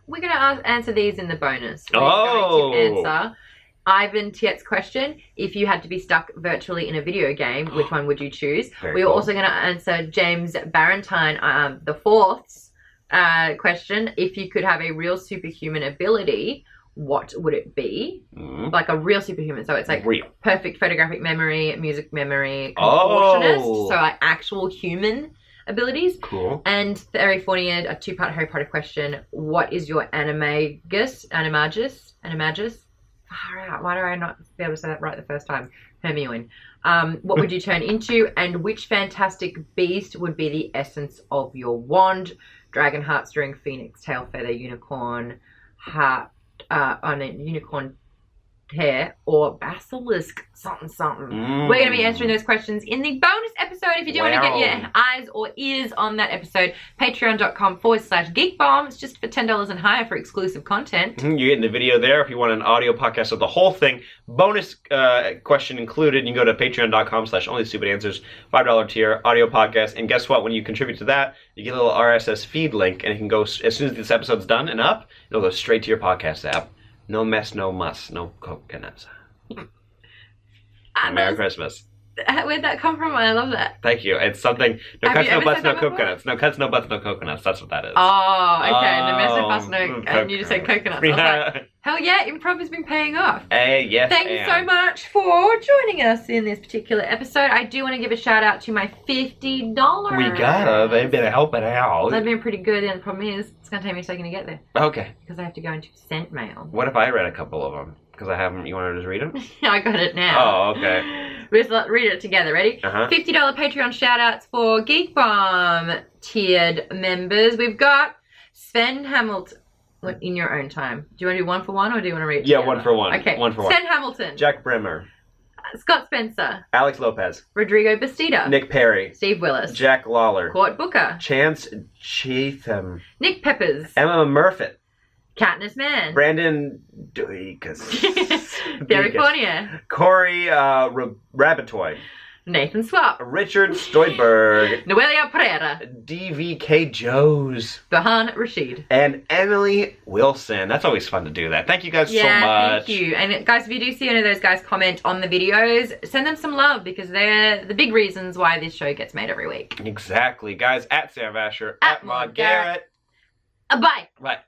Speaker 1: We're gonna answer these in the bonus. We're going to answer Ivan Tiet's question: if you had to be stuck virtually in a video game, which one would you choose?
Speaker 2: Very
Speaker 1: We're
Speaker 2: cool.
Speaker 1: also going to answer James Barentine, the fourth's question: if you could have a real superhuman ability, what would it be? Like a real superhuman. So it's like
Speaker 2: Real.
Speaker 1: perfect photographic memory, music memory, contortionist.
Speaker 2: Oh.
Speaker 1: So like actual human abilities.
Speaker 2: Cool.
Speaker 1: And Theory Fournier, a two-part Harry Potter question. What is your animagus? Far out. Why do I not be able to say that right the first time? Hermione. What would you turn into? And which fantastic beast would be the essence of your wand? Dragon, heartstring, phoenix, tail feather, unicorn, heart, on a unicorn hair, or basilisk something. We're going to be answering those questions in the bonus episode. If you do want to get your eyes or ears on that episode, patreon.com/geekbomb. It's just for $10 and higher for exclusive content.
Speaker 2: You're getting the video there. If you want an audio podcast of the whole thing, bonus question included, you can go to patreon.com/onlystupidanswers, $5 tier, audio podcast. And guess what? When you contribute to that, you get a little RSS feed link, and it can go, as soon as this episode's done and up, it'll go straight to your podcast app. No mess, no muss, no coconuts. Merry Christmas.
Speaker 1: Where'd that come from? I love that.
Speaker 2: Thank you. It's something. No
Speaker 1: Have
Speaker 2: cuts,
Speaker 1: you
Speaker 2: no
Speaker 1: ever
Speaker 2: butts,
Speaker 1: said
Speaker 2: no
Speaker 1: that before?
Speaker 2: coconuts. No cuts, no butts, no coconuts. That's what that is.
Speaker 1: Oh, okay. The mess
Speaker 2: Oh,
Speaker 1: of us, and you just said coconuts. I was like, hell yeah, improv has been paying off.
Speaker 2: Hey, yes,
Speaker 1: Thank you so much for joining us in this particular episode. I do want to give a shout out to my $50.
Speaker 2: We gotta. They better help it out.
Speaker 1: They've been pretty good, and the problem is, it's going to take me a second to get there
Speaker 2: Okay.
Speaker 1: because I have to go into sent mail.
Speaker 2: What if I read a couple of them? Because I haven't. You want to just read them?
Speaker 1: I got it now.
Speaker 2: Oh, okay.
Speaker 1: Let's read it together. Ready?
Speaker 2: Uh-huh.
Speaker 1: $50 Patreon shout outs for Geek Bomb tiered members. We've got Sven Hamilton. In your own time. Do you want to do one for one, or do you want to read it
Speaker 2: Yeah,
Speaker 1: together?
Speaker 2: one for one.
Speaker 1: Okay.
Speaker 2: One for one.
Speaker 1: Sven Hamilton.
Speaker 2: Jack Brimmer,
Speaker 1: Scott Spencer.
Speaker 2: Alex Lopez,
Speaker 1: Rodrigo Bastida.
Speaker 2: Nick Perry,
Speaker 1: Steve Willis.
Speaker 2: Jack Lawler,
Speaker 1: Court Booker.
Speaker 2: Chance Cheatham,
Speaker 1: Nick Peppers.
Speaker 2: Emma Murfitt,
Speaker 1: Katniss Mann.
Speaker 2: Brandon Duikas,
Speaker 1: Derek Fournier.
Speaker 2: Corey Rabbitoy,
Speaker 1: Nathan Swap.
Speaker 2: Richard Stoidberg,
Speaker 1: Noelia Pereira.
Speaker 2: DVK Joes,
Speaker 1: Bahan Rashid.
Speaker 2: and Emily Wilson. That's always fun to do that. Thank you guys so
Speaker 1: Yeah,
Speaker 2: much.
Speaker 1: thank you. And guys, if you do see any of those guys comment on the videos, send them some love because they're the big reasons why this show gets made every week.
Speaker 2: Exactly. Guys, at Sam Bashor,
Speaker 1: At
Speaker 2: at Maude
Speaker 1: Maude
Speaker 2: Garrett.
Speaker 1: Bye.
Speaker 2: Right.